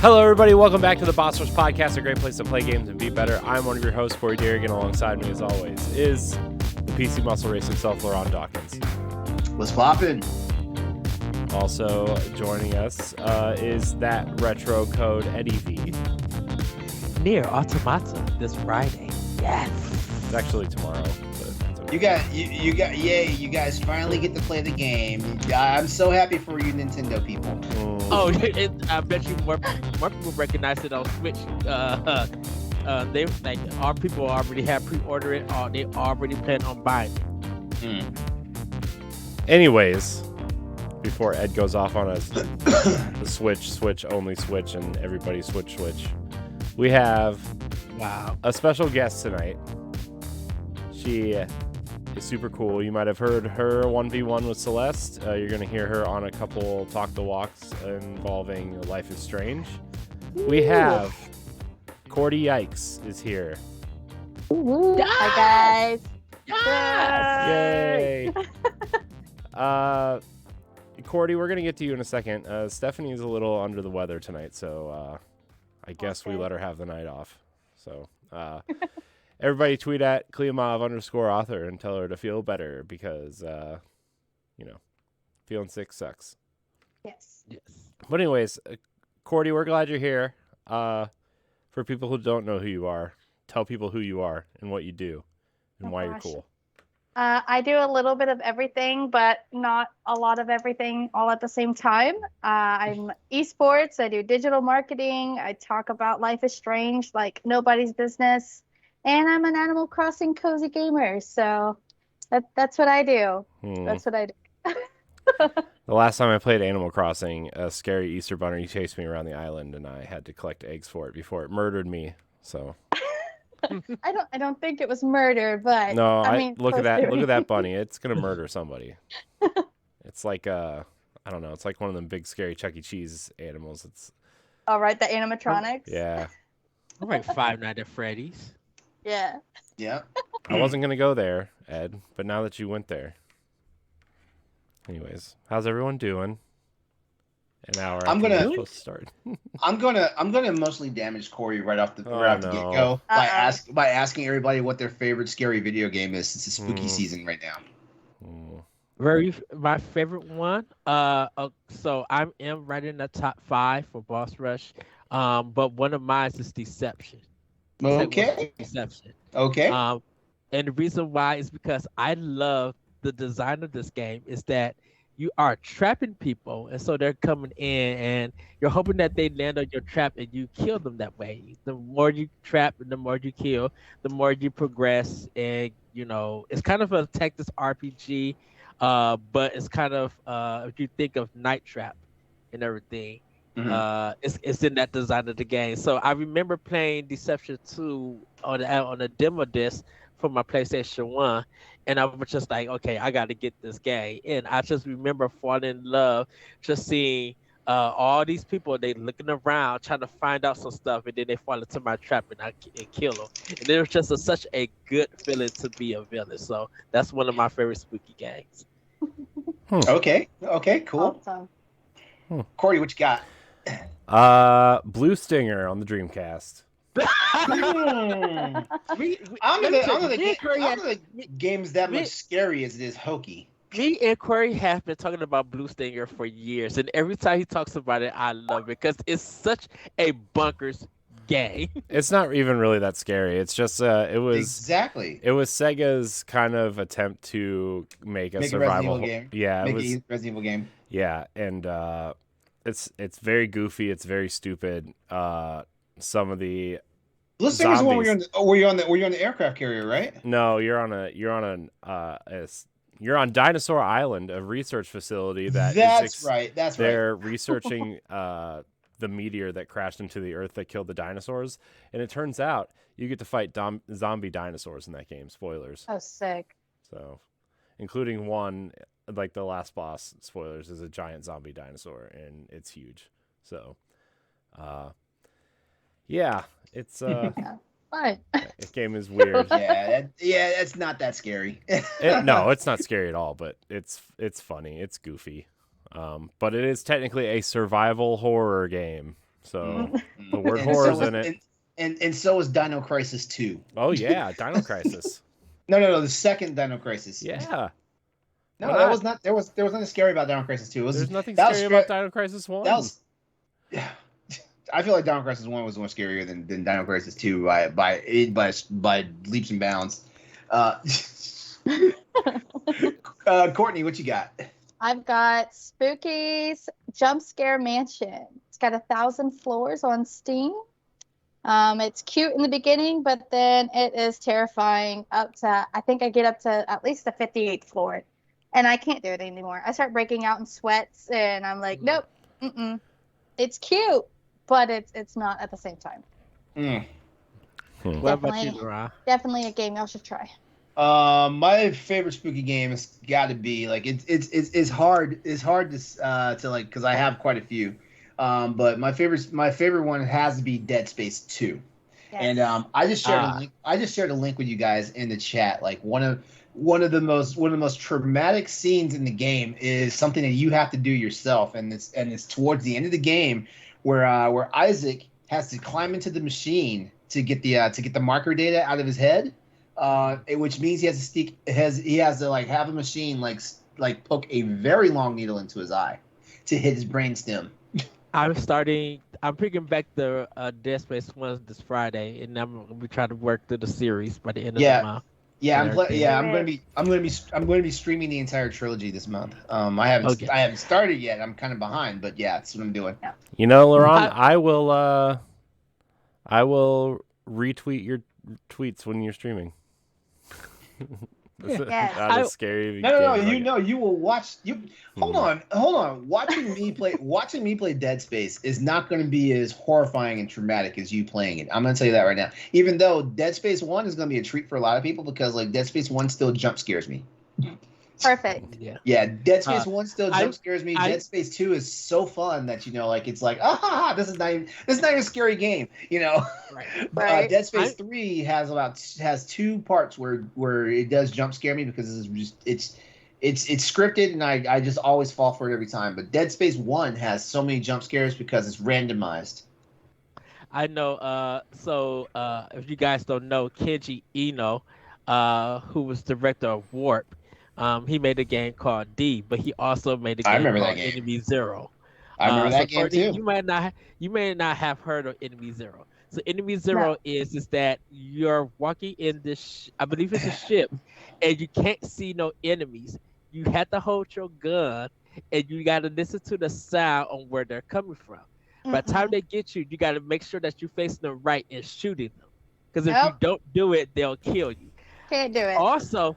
Hello, everybody. Welcome back to the Boss Rush Podcast, a great place to play games and be better. I'm one of your hosts, Corey Derrigan. Alongside me, as always, is the PC Muscle Race himself, LeRon Dawkins. What's poppin'? Also joining us is that retro code Eddie V. Near Automata this Friday. Yes. It's actually tomorrow. But You guys finally get to play the game. I'm so happy for you Nintendo people. Oh, I bet you more people recognize it on Switch. They like our people already have pre-ordered it, or they already plan on buying it. Anyways, before Ed goes off on us, the Switch, only Switch, and everybody Switch. We have a special guest tonight. She is super cool. You might have heard her 1v1 with Celeste. You're going to hear her on a couple Talk the Walks involving Life is Strange. We have Cordy Yikes is here. Hi, guys. Yay! Cordy, we're going to get to you in a second. Stephanie's a little under the weather tonight, so I guess we let her have the night off. So everybody tweet at Kliamov_author and tell her to feel better because, feeling sick sucks. Yes. But anyways, Cordy, we're glad you're here. For people who don't know who you are, tell people who you are and what you do and why you're cool. I do a little bit of everything, but not a lot of everything all at the same time. I'm esports. I do digital marketing. I talk about Life is Strange like nobody's business. And I'm an Animal Crossing cozy gamer. So that's what I do. That's what I do. The last time I played Animal Crossing, a scary Easter bunny chased me around the island, and I had to collect eggs for it before it murdered me. So I don't think it was murder, but no, I mean, look at that bunny. It's gonna murder somebody. It's like I don't know. It's like one of them big scary Chuck E. Cheese animals. It's all right. The animatronics. Yeah. All right, Five Nights at Freddy's. Yeah. Yeah. I wasn't gonna go there, Ed, but now that you went there. Anyways, how's everyone doing? An hour after we're supposed to start. I'm gonna mostly damage Corey right off the get-go by asking everybody what their favorite scary video game is since it's spooky season right now. My favorite one. So I am right in the top 5 for Boss Rush. But one of mine is Deception. Okay. Deception. Okay. And the reason why is because I love the design of this game is that you are trapping people, and so they're coming in, and you're hoping that they land on your trap and you kill them that way. The more you trap and the more you kill, the more you progress, and it's kind of a Texas RPG, but it's kind of if you think of Night Trap and everything. It's in that design of the game. So I remember playing Deception 2 on a demo disc for my PlayStation 1, and I was just like, okay, I got to get this game. And I just remember falling in love, just seeing all these people, they looking around, trying to find out some stuff, and then they fall into my trap and I kill them. And it was just such a good feeling to be a villain. So that's one of my favorite spooky games. Okay, cool. Awesome. Corey, what you got? Blue Stinger on the Dreamcast. I'm the games that much scary as it is hokey. Me and Corey have been talking about Blue Stinger for years, and every time he talks about it, I love it because it's such a bonkers game. It's not even really that scary. It's just it was Sega's kind of attempt to make a survival game. Yeah, make a Resident Evil game. Yeah, and it's very goofy. It's very stupid. Some of the Blue Stinger's the one were you on the aircraft carrier, right? No, you're on Dinosaur Island, a research facility that's right. They're researching the meteor that crashed into the Earth that killed the dinosaurs, and it turns out you get to fight zombie dinosaurs in that game. Spoilers. Oh, sick. So, including one, like the last boss, spoilers, is a giant zombie dinosaur, and it's huge. So, yeah, it's fun. This game is weird. Yeah, it's not that scary. No, it's not scary at all, but it's funny. It's goofy. But it is technically a survival horror game. So the word And horror is so in it. And so is Dino Crisis 2. Oh yeah, Dino Crisis. No, the second Dino Crisis. Yeah. No, that was not. There was nothing scary about Dino Crisis 2. There's nothing scary about Dino Crisis 1. That was. Yeah, I feel like Dino Crisis 1 was more scarier than Dino Crisis 2 by leaps and bounds. Courtney, what you got? I've got Spooky's Jump Scare Mansion. It's got 1,000 floors on Steam. It's cute in the beginning, but then it is terrifying up to, I think I get up to at least the 58th floor. And I can't do it anymore. I start breaking out in sweats, and I'm like, nope, it's cute, but it's not at the same time. What about you, LeRon? Definitely a game y'all should try. My favorite spooky game has got to be like it's hard to like because I have quite a few. But my favorite one has to be Dead Space 2. Yes. And I just shared a link with you guys in the chat. Like one of the most traumatic scenes in the game is something that you have to do yourself, and it's towards the end of the game where Isaac has to climb into the machine to get the marker data out of his head, which means he has to like have a machine like poke a very long needle into his eye to hit his brainstem. I'm picking back the Dead Space 1 this Friday, and I'm gonna be trying to work through the series by the end of the month. Yeah, I'm going to be streaming the entire trilogy this month. I haven't started yet. I'm kind of behind, but yeah, that's what I'm doing. You know, LeRon, I will retweet your tweets when you're streaming. That is scary. No. You will watch. Hold on. Watching me play Dead Space is not going to be as horrifying and traumatic as you playing it. I'm going to tell you that right now. Even though Dead Space 1 is going to be a treat for a lot of people because like Dead Space 1 still jump scares me. Perfect. Yeah. Dead Space 1 still jump scares me. Dead Space 2 is so fun that like it's like this is not even a scary game, Right. Dead Space 3 has two parts where it does jump scare me because it's scripted and I just always fall for it every time. But Dead Space 1 has so many jump scares because it's randomized. I know. So if you guys don't know, Kenji Eno, who was director of Warp. He made a game called D, but he also made a game called Enemy Zero. I remember that game too. You may not have heard of Enemy Zero. So Enemy Zero is that you're walking in this, I believe it's a ship, and you can't see no enemies. You have to hold your gun, and you got to listen to the sound on where they're coming from. By the time they get you, you got to make sure that you're facing them right and shooting them. Because if you don't do it, they'll kill you. Can't do it. Also,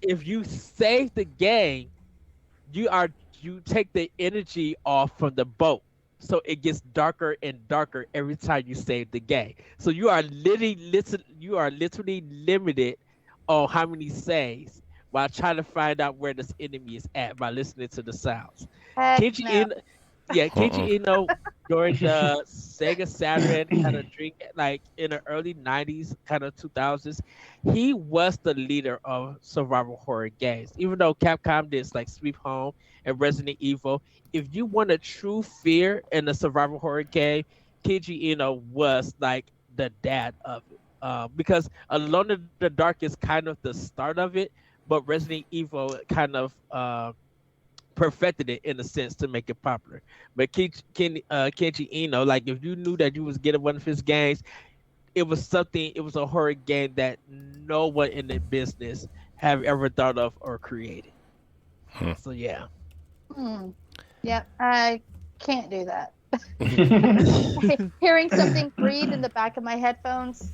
if you save the game, you take the energy off from the boat, so it gets darker and darker every time you save the game. So you are literally limited on how many saves while trying to find out where this enemy is at by listening to the sounds. Kenji Eno during the Sega Saturn kind of like in the early 90s, kind of 2000s, he was the leader of survival horror games. Even though Capcom did like Sweet Home and Resident Evil, if you want a true fear in a survival horror game, Kenji Eno was like the dad of it. Because Alone in the Dark is kind of the start of it, but Resident Evil kind of perfected it in a sense to make it popular. But Kenji Eno, like if you knew that you was getting one of his games, it was a horror game that no one in the business have ever thought of or created. So yeah. Yeah, I can't do that. Hearing something breathe in the back of my headphones.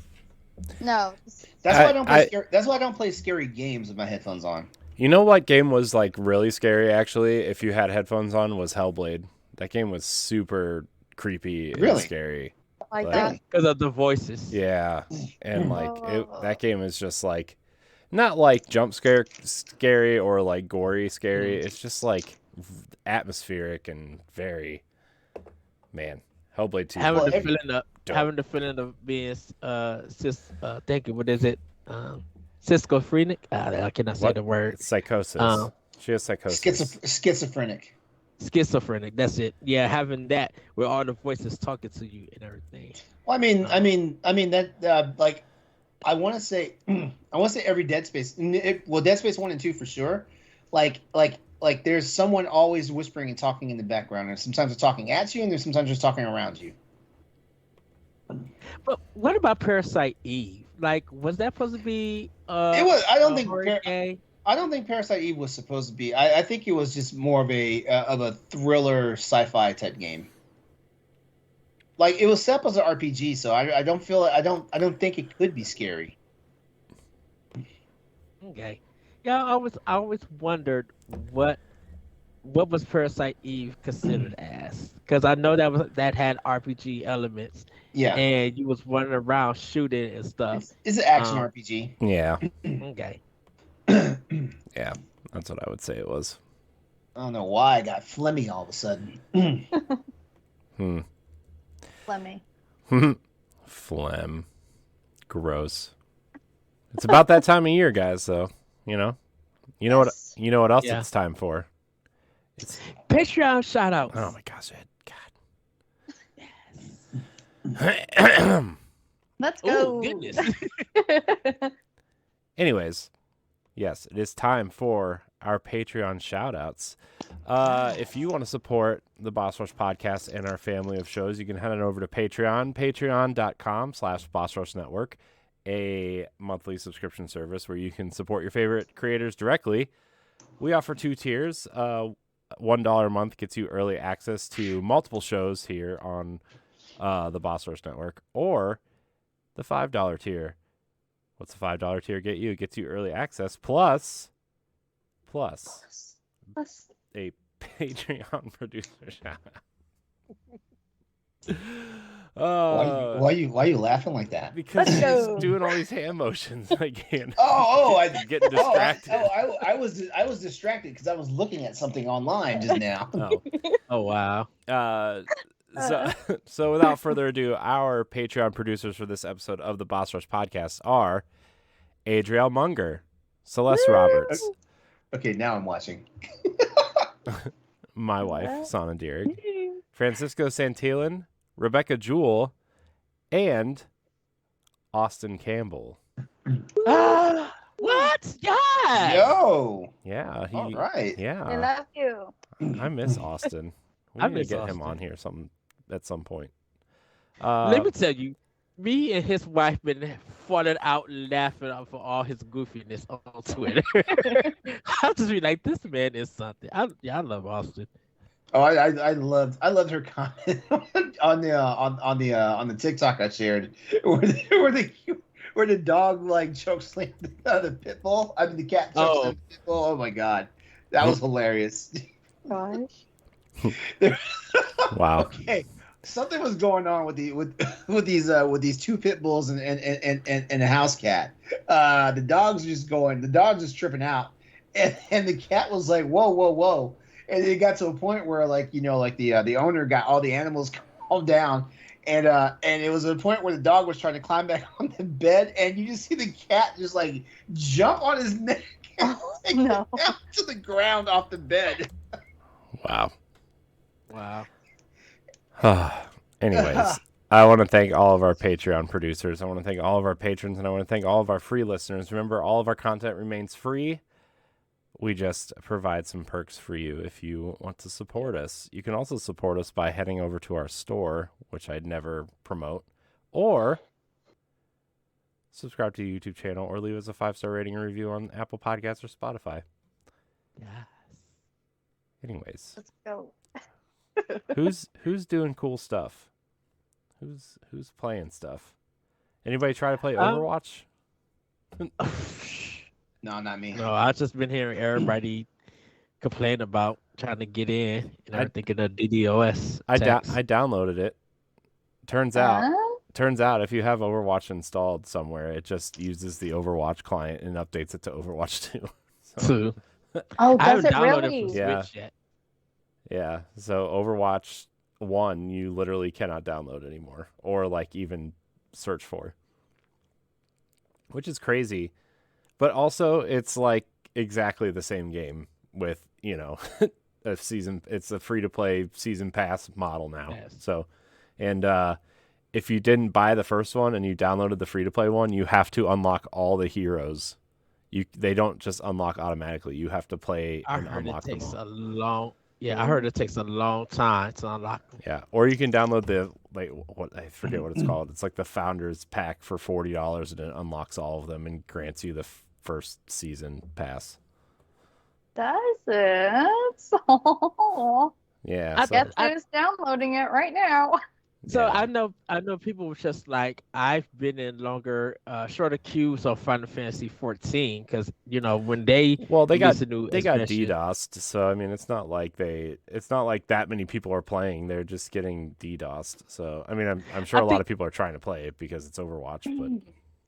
No. That's why I don't play scary games with my headphones on. You know what game was like really scary actually if you had headphones on was Hellblade. That game was super creepy and scary. Like that? Because of the voices. Yeah. And that game is just like not like jump scary or like gory scary. It's just like atmospheric and very Hellblade 2. Having the feeling of being what is it? Schizophrenic? I cannot say the word. It's psychosis. She has psychosis. Schizophrenic. schizophrenic. That's it. Yeah, having that where all the voices talking to you and everything. Well, I mean that like I want to say every Dead Space. Dead Space 1 and 2 for sure. Like there's someone always whispering and talking in the background, and sometimes they're talking at you, and there's sometimes just talking around you. But what about Parasite Eve? Like, was that supposed to be? It was. Game? I don't think Parasite Eve was supposed to be. I think it was just more of a thriller sci-fi type game. Like it was set up as an RPG, so I don't feel I don't think it could be scary. Okay. Yeah, I always wondered what was Parasite Eve considered as? Because I know that had RPG elements. Yeah. And you was running around shooting and stuff. It's an action RPG. Yeah. Okay. Yeah, that's what I would say it was. I don't know why I got phlegmy all of a sudden. Flemmy. Phlegm. Gross. It's about that time of year, guys. So you know Yes. what else Yeah. it's time for. It's Patreon shout outs. oh my gosh, Ed. Let's Oh, go. goodness. Anyways, yes, it is time for our Patreon shout-outs. If you want to support the Boss Rush podcast and our family of shows, you can head on over to Patreon, patreon.com/Boss Rush Network, a monthly subscription service where you can support your favorite creators directly. We offer 2 tiers. $1 a month gets you early access to multiple shows here on the Boss Rush Network, or the $5 tier. What's the $5 tier get you? It gets you early access plus a Patreon producer shout out. Why are you laughing like that? Because Let's he's go. doing all these hand motions. I can't. I Getting distracted. I was distracted because I was looking at something online just now. Oh wow. So without further ado, our Patreon producers for this episode of the Boss Rush podcast are Adriel Munger, Celeste Roberts, Okay, now I'm watching. my wife, Sana Dierig, Francisco Santillan, Rebecca Jewell, and Austin Campbell. What? Yeah. Yo. Yeah. All right. I Yeah. love you. I miss Austin. We I need to miss get him Austin. on here at some point. Let me tell you, me and his wife been falling out laughing for all his goofiness on Twitter. I just be like, this man is something. I love Austin. Oh, I loved her comment on the TikTok I shared where the dog like chokeslammed the pit bull. I mean the cat chokeslammed the pit bull. Oh my god, that was hilarious. Gosh. Wow. Okay, something was going on with these 2 pit bulls and a house cat. The dog's just tripping out, and the cat was like, whoa. And it got to a point where, the owner got all the animals calmed down, and it was a point where the dog was trying to climb back on the bed, and you just see the cat just like jump on his neck and No. get down to the ground off the bed. Wow. Wow. Anyways, I want to thank all of our Patreon producers. I want to thank all of our patrons, and I want to thank all of our free listeners. Remember, all of our content remains free. We just provide some perks for you if you want to support us. You can also support us by heading over to our store, which I'd never promote, or subscribe to the YouTube channel, or leave us a 5-star rating and review on Apple Podcasts or Spotify. Yes. Anyways, Let's go. who's doing cool stuff? Who's playing stuff? Anybody try to play Overwatch? No, not me. No, I've just been hearing everybody complain about trying to get in, and I'm thinking of DDoS. I attacks. downloaded it. Turns out if you have Overwatch installed somewhere, it just uses the Overwatch client and updates it to Overwatch 2. So, Oh, I does haven't it downloaded really? it for Yeah. Switch yet. Yeah, so Overwatch 1 you literally cannot download anymore or like even search for. Which is crazy. But also it's like exactly the same game with, a season. It's a free to play season pass model now. Yes. So, and if you didn't buy the first one and you downloaded the free to play one, you have to unlock all the heroes. They don't just unlock automatically. You have to play and unlock them all. I heard it takes a long time to unlock them. Yeah, or you can download I forget what it's called. It's like the Founders Pack for $40, and it unlocks all of them and grants you the first season pass. Does it? Yeah, I guess who's downloading it right now. So I know people were just like, I've been in shorter queues of Final Fantasy 14 because when they got expansion, DDoSed. So I mean, it's not like that many people are playing. They're just getting DDoSed. So I mean, I'm sure a lot of people are trying to play it because it's Overwatch.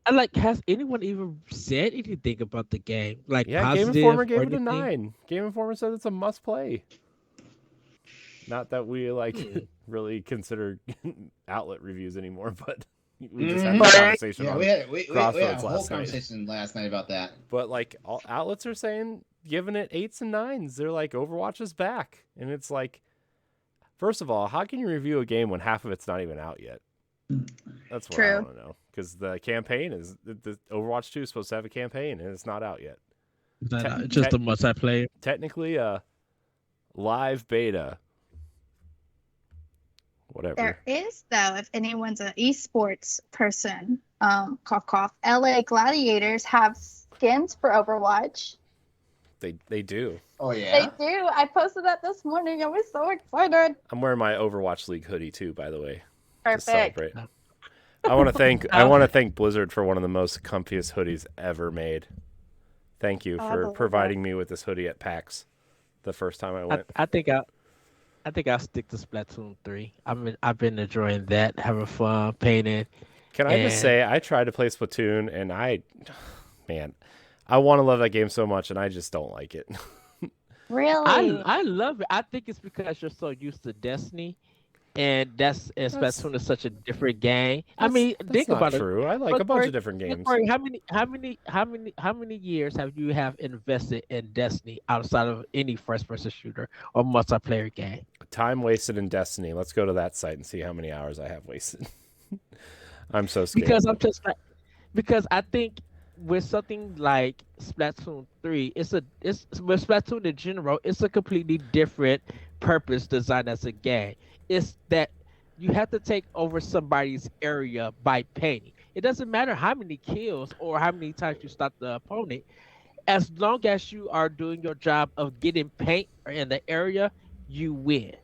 But has anyone even said anything about the game? Like, yeah, Game Informer gave it a 9. Game Informer said it's a must play. Not that we really consider outlet reviews anymore, but we just had a conversation. Yeah, we had a whole conversation last night about that. But all outlets are saying, giving it 8s and 9s. They're like, Overwatch is back, and it's like, first of all, how can you review a game when half of it's not even out yet? That's what I want to know, because the campaign is the Overwatch 2 is supposed to have a campaign, and it's not out yet. Just a multiplayer. Technically, a live beta. Whatever. There is, though, if anyone's an esports person, cough cough, LA Gladiators have skins for Overwatch. They do. Oh yeah. They do. I posted that this morning. I was so excited. I'm wearing my Overwatch League hoodie too, by the way. Perfect. To celebrate. I want to thank Blizzard for one of the most comfiest hoodies ever made. Thank you for providing me with this hoodie at PAX the first time I went. I think I'll stick to Splatoon 3. I've been enjoying that, having fun, painting. Can I just say, I tried to play Splatoon, and I want to love that game so much, and I just don't like it. Really? I love it. I think it's because you're so used to Destiny, and Splatoon is such a different game. I mean, think about it. That's not true. I like a bunch of different games. How many years have you invested in Destiny outside of any first-person shooter or multiplayer game? Time wasted in Destiny. Let's go to that site and see how many hours I have wasted. I'm so scared. Because I think with something like Splatoon 3, with Splatoon in general, it's a completely different purpose designed as a game. It's that you have to take over somebody's area by painting. It doesn't matter how many kills or how many times you stop the opponent. As long as you are doing your job of getting paint in the area, you win.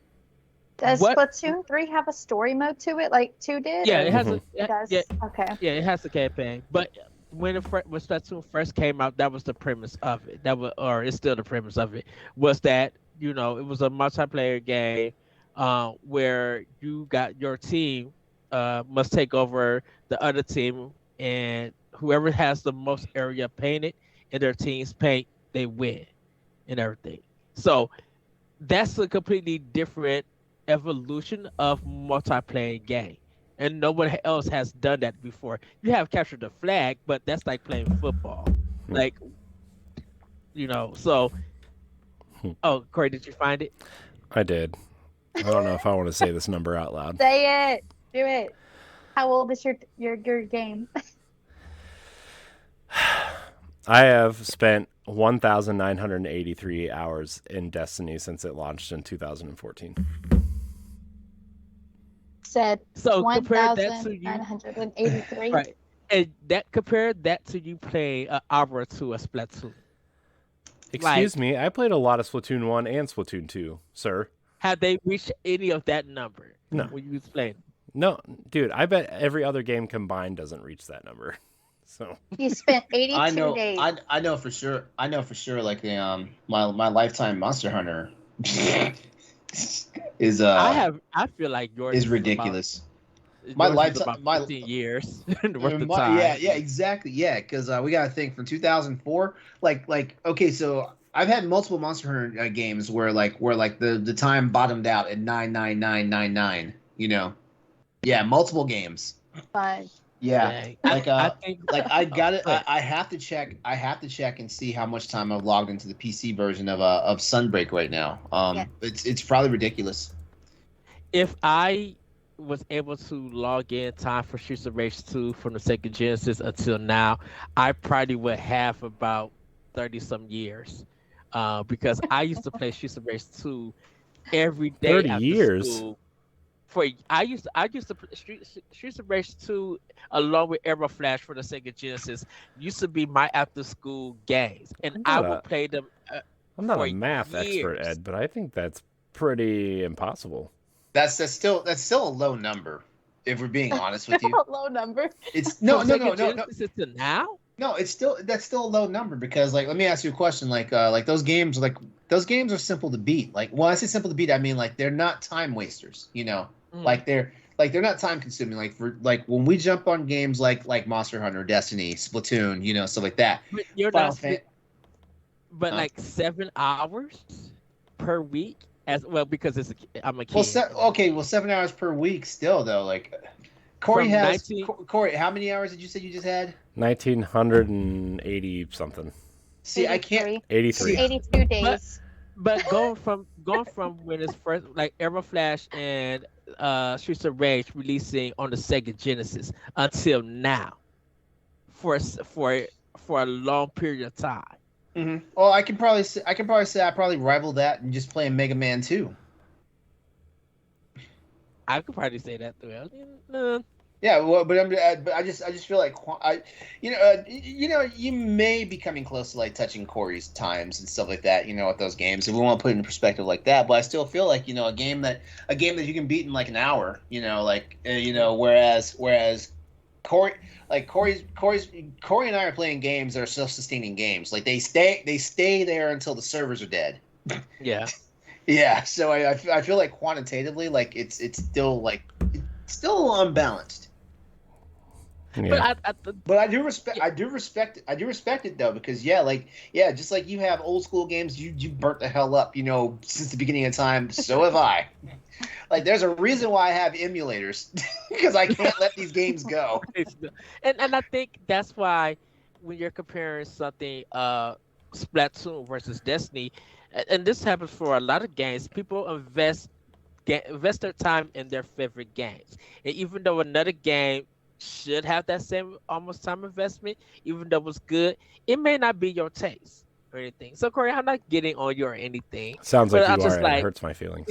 Does Splatoon 3 have a story mode to it like 2 did? Yeah, it has Okay. Yeah, it has a campaign. But when Splatoon first came out, that was the premise of it. It's still the premise of it, was that, it was a multiplayer game where you got your team must take over the other team, and whoever has the most area painted in their team's paint, they win and everything. So that's a completely different evolution of multiplayer game, and no one else has done that before. You have captured the flag, but that's like playing football. So oh, Corey, did you find it? I did. I don't know if I want to say this number out loud. Say it. Do it. How old is your game? I have spent 1,983 hours in Destiny since it launched in 2014. Said so 1,983. Right. And compare that to you playing an hour or two of Splatoon. Excuse me, I played a lot of Splatoon 1 and Splatoon 2, sir. Have they reached any of that number? No. When you was playing? No, dude, I bet every other game combined doesn't reach that number. So you spent 82 days. I know for sure. Like my lifetime Monster Hunter is I feel like yours is ridiculous. My lifetime, my 15 years worth of time. Yeah, exactly. Yeah, because we got to think from 2004. Okay, so I've had multiple Monster Hunter games where the time bottomed out at 99999. Yeah, multiple games. 5. Yeah, like I think like I got it. but I have to check. I have to check and see how much time I've logged into the PC version of Sunbreak right now. Yeah. It's probably ridiculous. if I was able to log in time for Streets of Rage 2 from the Sega Genesis until now, I probably would have about 30 some years. Because I used to play Streets of Rage 2 every day 30 after years. school. I used to play Streets of Rage 2 along with Arrow Flash for the Sega Genesis used to be my after school games, and I would play them I'm not for a math expert, years. Ed, but I think that's pretty impossible. That's still a low number, if we're being honest with you. Low number. It's From Sega Genesis to now. no. It's still that's still a low number because like let me ask you a question. Like those games are simple to beat. Like when I say simple to beat, I mean like they're not time wasters. You know, like they're not time consuming. Like for like when we jump on games like Monster Hunter, Destiny, Splatoon, you know, stuff like that. But you're Final not. Fan- But Huh? like 7 hours per week as well because I'm a kid. Well, 7 hours per week still though. Like Corey From has 19 Corey. How many hours did you say you just had? 1980 something. See, I can't. 83. 82 days. But going from when it's first like Arrow Flash and Streets of Rage releasing on the Sega Genesis until now, for a long period of time. Mm-hmm. Well, I can probably say I probably rival that and just playing Mega Man 2. I could probably say that too. Yeah, well, but I just feel like you may be coming close to like touching Corey's times and stuff like that, you know, with those games. If we want to put it in perspective like that, but I still feel like a game that you can beat in like an hour, whereas Corey and I are playing games that are self-sustaining games. Like they stay there until the servers are dead. Yeah. Yeah, so I feel like quantitatively, like it's still unbalanced. Yeah. But I do respect it though, because just like you have old school games, you burnt the hell up, since the beginning of time. So have I. Like there's a reason why I have emulators because I can't let these games go. And I think that's why when you're comparing something Splatoon versus Destiny, and this happens for a lot of games, people invest their time in their favorite games. And even though another game should have that same almost time investment, even though it's good, it may not be your taste or anything. So Corey, I'm not getting on you or anything. Sounds like but you are, and it hurts my feelings.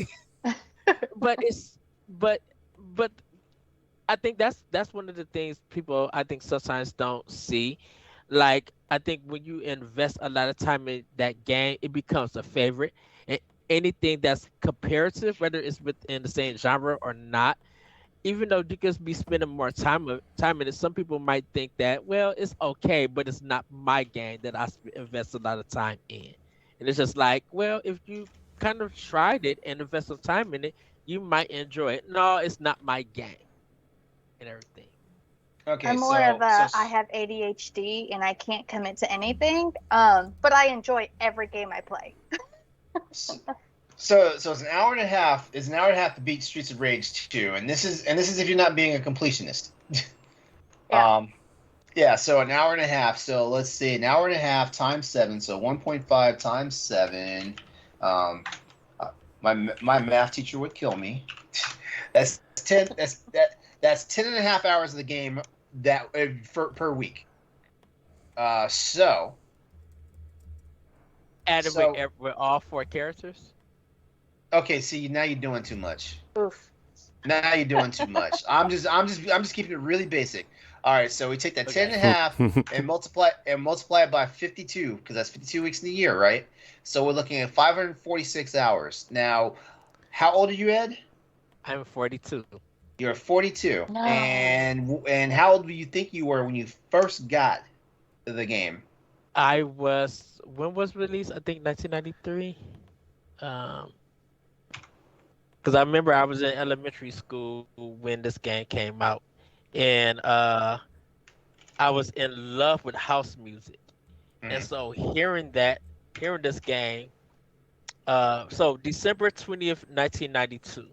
but I think that's one of the things people I think sometimes don't see. Like I think when you invest a lot of time in that game, it becomes a favorite. And anything that's comparative, whether it's within the same genre or not, even though you could be spending more time in it, some people might think that, well, it's okay, but it's not my game that I invest a lot of time in. And it's just like, well, if you kind of tried it and invest some time in it, you might enjoy it. No, it's not my game and everything. Okay, I'm more of a I have ADHD and I can't commit to anything. But I enjoy every game I play. So it's an hour and a half. It's an hour and a half to beat Streets of Rage 2, and this is if you're not being a completionist. Yeah. So an hour and a half. So let's see, an hour and a half times 7. So 1.5 times 7. My math teacher would kill me. That's 10. That's 10 and a half hours of the game per week. Added with all 4 characters. Okay, see, now you're doing too much. Oof. Now you're doing too much. I'm just keeping it really basic. All right, so we take that 10 and a half and multiply it by 52 because that's 52 weeks in the year, right? So we're looking at 546 hours. Now, how old are you, Ed? I'm 42. You're 42. No. And how old do you think you were when you first got the game? When was released? I think 1993. Because I remember I was in elementary school when this game came out, and I was in love with house music, and so hearing this game, so December 20th, 1992.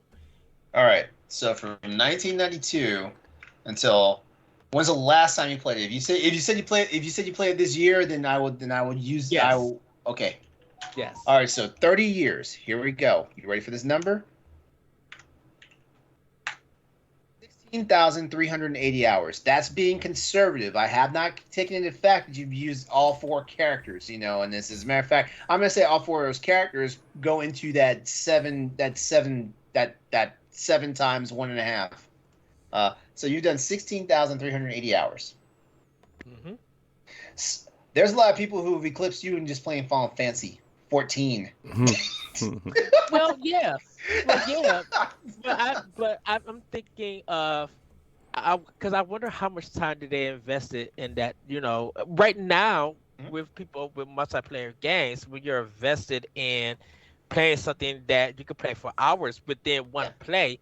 All right, so from 1992 until When's the last time you played it? If you said you played it this year, then I would use. Yes. Okay. Yes. All right. So 30 years. Here we go. You ready for this number? 16,380 hours. That's being conservative. I have not taken into effect that you've used all 4 characters, and this. As a matter of fact, I'm going to say all 4 of those characters go into that 7 times 1.5. So you've done 16,380 hours. Mm-hmm. There's a lot of people who have eclipsed you and just playing Final Fantasy 14. Well, yeah. But I'm thinking of, because I wonder how much time did they invested in that. Right now with people with multiplayer games, when you're invested in playing something that you can play for hours within one play.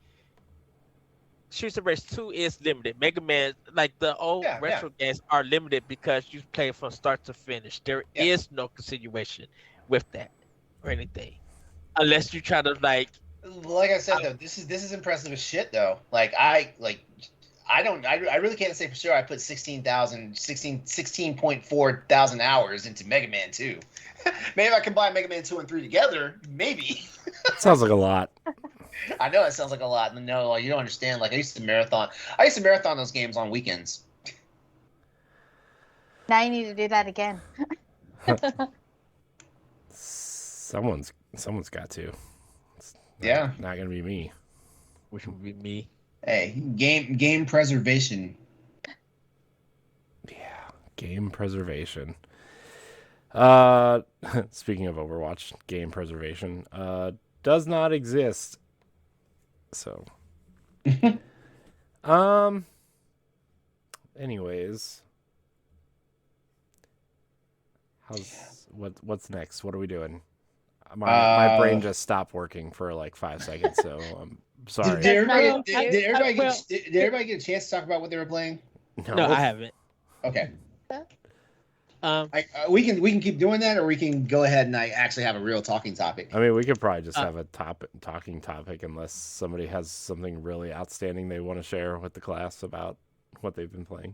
Streets of Rage 2 is limited. Mega Man, like the old retro games, are limited because you play from start to finish. There is no continuation with that or anything, unless you try to like I said though, this is impressive as shit though. I really can't say for sure I put 16.4 thousand hours into Mega Man 2. Maybe if I combine Mega Man 2 and 3 together, maybe. That sounds like a lot. I know it sounds like a lot. No, you don't understand. I used to marathon those games on weekends. Now you need to do that again. Someone's got to. Not gonna be me. Which would be me. Hey, game preservation. Yeah, game preservation. Speaking of Overwatch, game preservation does not exist. So, anyways, what's next? What are we doing? My brain just stopped working for like 5 seconds, so I'm sorry. Did everybody get a chance to talk about what they were playing? No, I haven't. Okay. We can keep doing that, or we can go ahead and actually have a real talking topic. I mean, we could probably just have a talking topic, unless somebody has something really outstanding they want to share with the class about what they've been playing.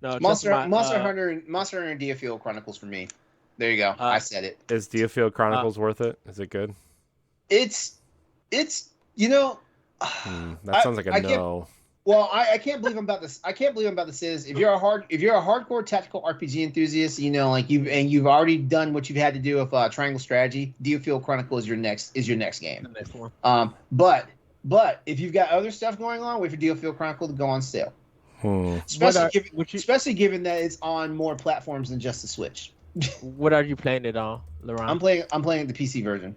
No, Monster Hunter and Diafield Chronicles for me. There you go. I said it. Is Diafield Chronicles worth it? Is it good? It's that sounds like a no. Well, I can't believe about this. I can't believe about this is if you're a hardcore tactical RPG enthusiast, you've already done what you've had to do with Triangle Strategy. Diafield Chronicle is your next game. The next one. But if you've got other stuff going on, wait for Diafield Chronicle to go on sale. Especially given that it's on more platforms than just the Switch. What are you playing it on, LeRon? I'm playing the PC version.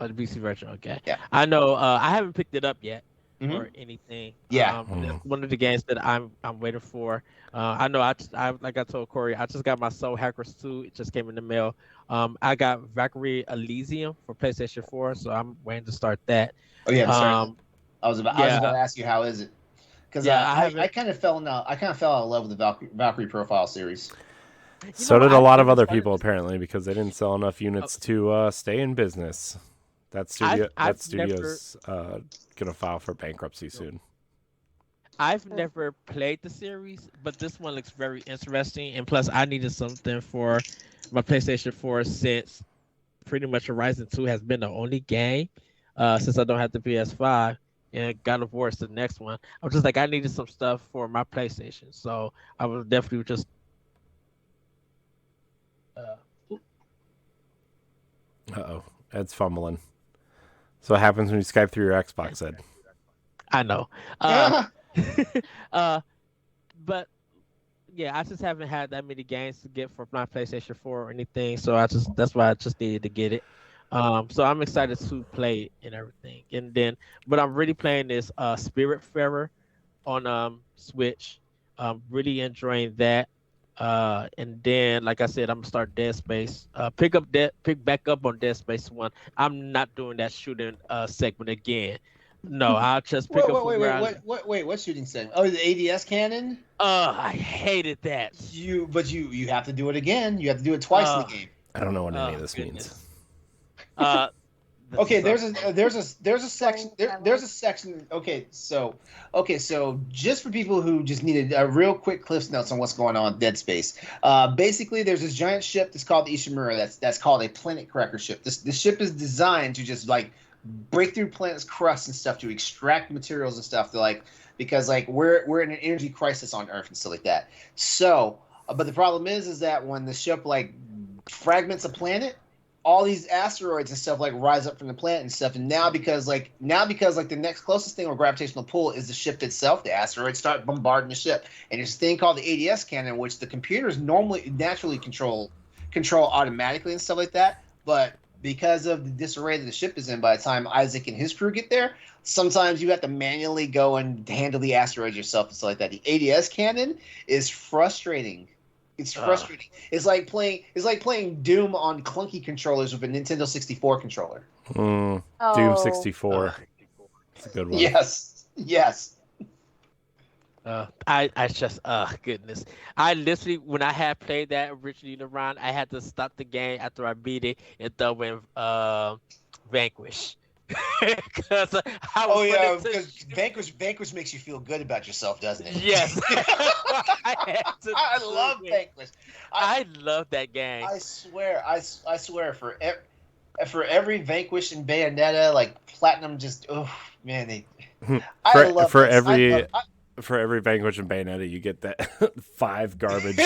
Oh, the PC version. Okay. Yeah. I know. I haven't picked it up yet. Or anything. Yeah. That's one of the games that I'm waiting for. I know I like I told Corey, I just got my Soul Hackers 2. It just came in the mail. I got Valkyrie Elysium for PlayStation 4, so I'm waiting to start that. Oh yeah, I was about to ask you how is it? Because I kind of fell out of love with the Valkyrie Profile series. So did a lot of other people apparently, because they didn't sell enough units to stay in business. That studio's gonna file for bankruptcy soon. I've never played the series, but this one looks very interesting. And plus, I needed something for my PlayStation 4 since pretty much Horizon 2 has been the only game since I don't have the PS5. And God of War is the next one. I was just like, I needed some stuff for my PlayStation, so I was definitely just. Ed's fumbling. So what happens when you Skype through your Xbox, Ed? I know. But yeah, I just haven't had that many games to get for my PlayStation 4 or anything, so that's why I just needed to get it. So I'm excited to play it and everything. And then, but I'm really playing this Spiritfarer on Switch. Really enjoying that. And then, like I said, I'm gonna start Dead Space. Pick back up on Dead Space 1. I'm not doing that shooting segment again. No, I'll just pick up. Wait, what shooting segment? Oh, the ADS cannon. I hated that. You have to do it again. You have to do it twice in the game. I don't know what any of this means. Okay, there's a section there's a section. So just for people who just needed a real quick Cliff's notes on what's going on with Dead Space. Basically, there's this giant ship that's called the Ishimura. That's called a planet cracker ship. This ship is designed to just like break through planets' crust and stuff to extract materials and stuff. To like because like we're in an energy crisis on Earth and stuff like that. So, but the problem is that when the ship like fragments a planet, all these asteroids and stuff like rise up from the planet and stuff, and now because the next closest thing with gravitational pull is the ship itself, the asteroids start bombarding the ship, and there's a thing called the ADS cannon, which the computers naturally control automatically and stuff like that, but because of the disarray that the ship is in, by the time Isaac and his crew get there, sometimes you have to manually go and handle the asteroids yourself and stuff like that. The ADS cannon is frustrating. It's frustrating. It's like playing Doom on clunky controllers with a Nintendo 64 controller. Doom 64. It's a good one. Yes. Goodness. I literally, when I had played that originally, LeRon, I had to stop the game after I beat it and throw in Vanquish. Because Vanquish makes you feel good about yourself, doesn't it? Yes. I love Vanquish. I love that game. I swear for every Vanquish and Bayonetta, like Platinum just for every Vanquish and Bayonetta, you get that 5 garbage.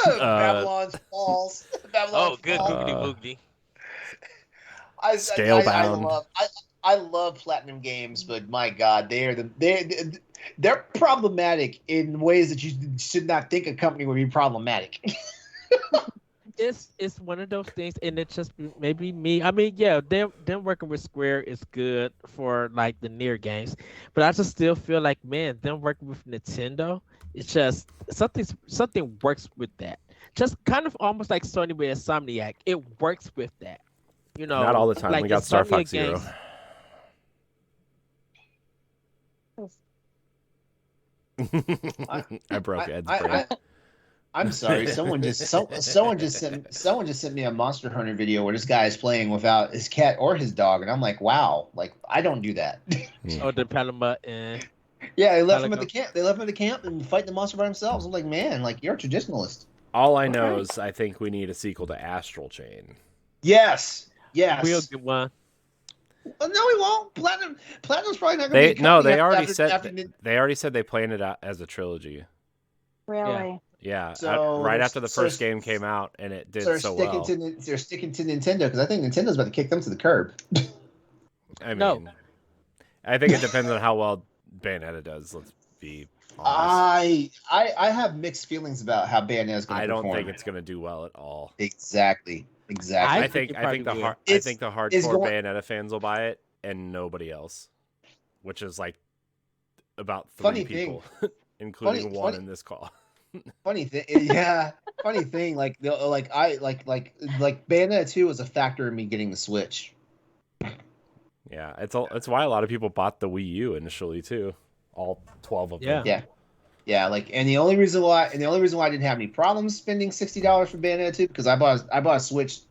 Babylon's Falls. Good boogity. Scalebound. I love Platinum games, but my God, they're problematic in ways that you should not think a company would be problematic. It's one of those things, and it's just maybe me. I mean, yeah, them working with Square is good for like the near games, but I just still feel like, man, them working with Nintendo, it's just something works with that. Just kind of almost like Sony with Insomniac, it works with that. You know, not all the time. Like we got Star Fox Zero. I broke Ed's brain. I'm sorry. Someone just sent me a Monster Hunter video where this guy is playing without his cat or his dog, and I'm like, wow, like I don't do that. Oh, the Palama and yeah, they left him at the camp. They left him at the camp and fight the monster by themselves. I'm like, man, like you're a traditionalist. All I know is I think we need a sequel to Astral Chain. Yes. We'll get one. No, we won't. Platinum's probably not They going to. They already said they planned it out as a trilogy. Really? Yeah. So, right after the first game came out, and it did so well. They're sticking to Nintendo because I think Nintendo's about to kick them to the curb. I mean, I think it depends on how well Bayonetta does. Let's be honest. I have mixed feelings about how Bayonetta's going to perform. I don't think it's going to do well at all. Exactly. I think the hardcore Bayonetta fans will buy it, and nobody else, which is like about 3 people, including one in this call. Funny thing, like Bayonetta 2 was a factor in me getting the Switch. Yeah, it's why a lot of people bought the Wii U initially too, all 12 of them. Yeah, like, and the only reason why I didn't have any problems spending $60 for Bayonetta 2 because I bought a Switch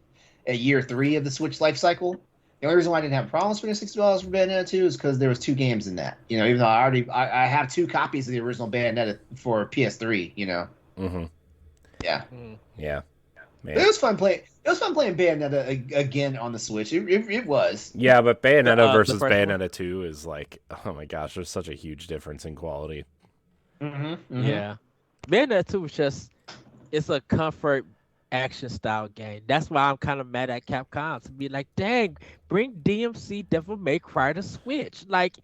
at year 3 of the Switch life cycle. The only reason why I didn't have problems spending $60 for Bayonetta 2 is because there was 2 games in that. You know, even though I have 2 copies of the original Bayonetta for PS3. You know. Mm-hmm. Yeah. Yeah. Man. It was fun playing. It was fun playing Bayonetta again on the Switch. It was. Yeah, but Bayonetta versus Bayonetta 2 is like, oh my gosh, there's such a huge difference in quality. Yeah, Bayonetta 2 was it's a comfort action style game. That's why I'm kind of mad at Capcom to be like, dang, bring DMC Devil May Cry to Switch. Like,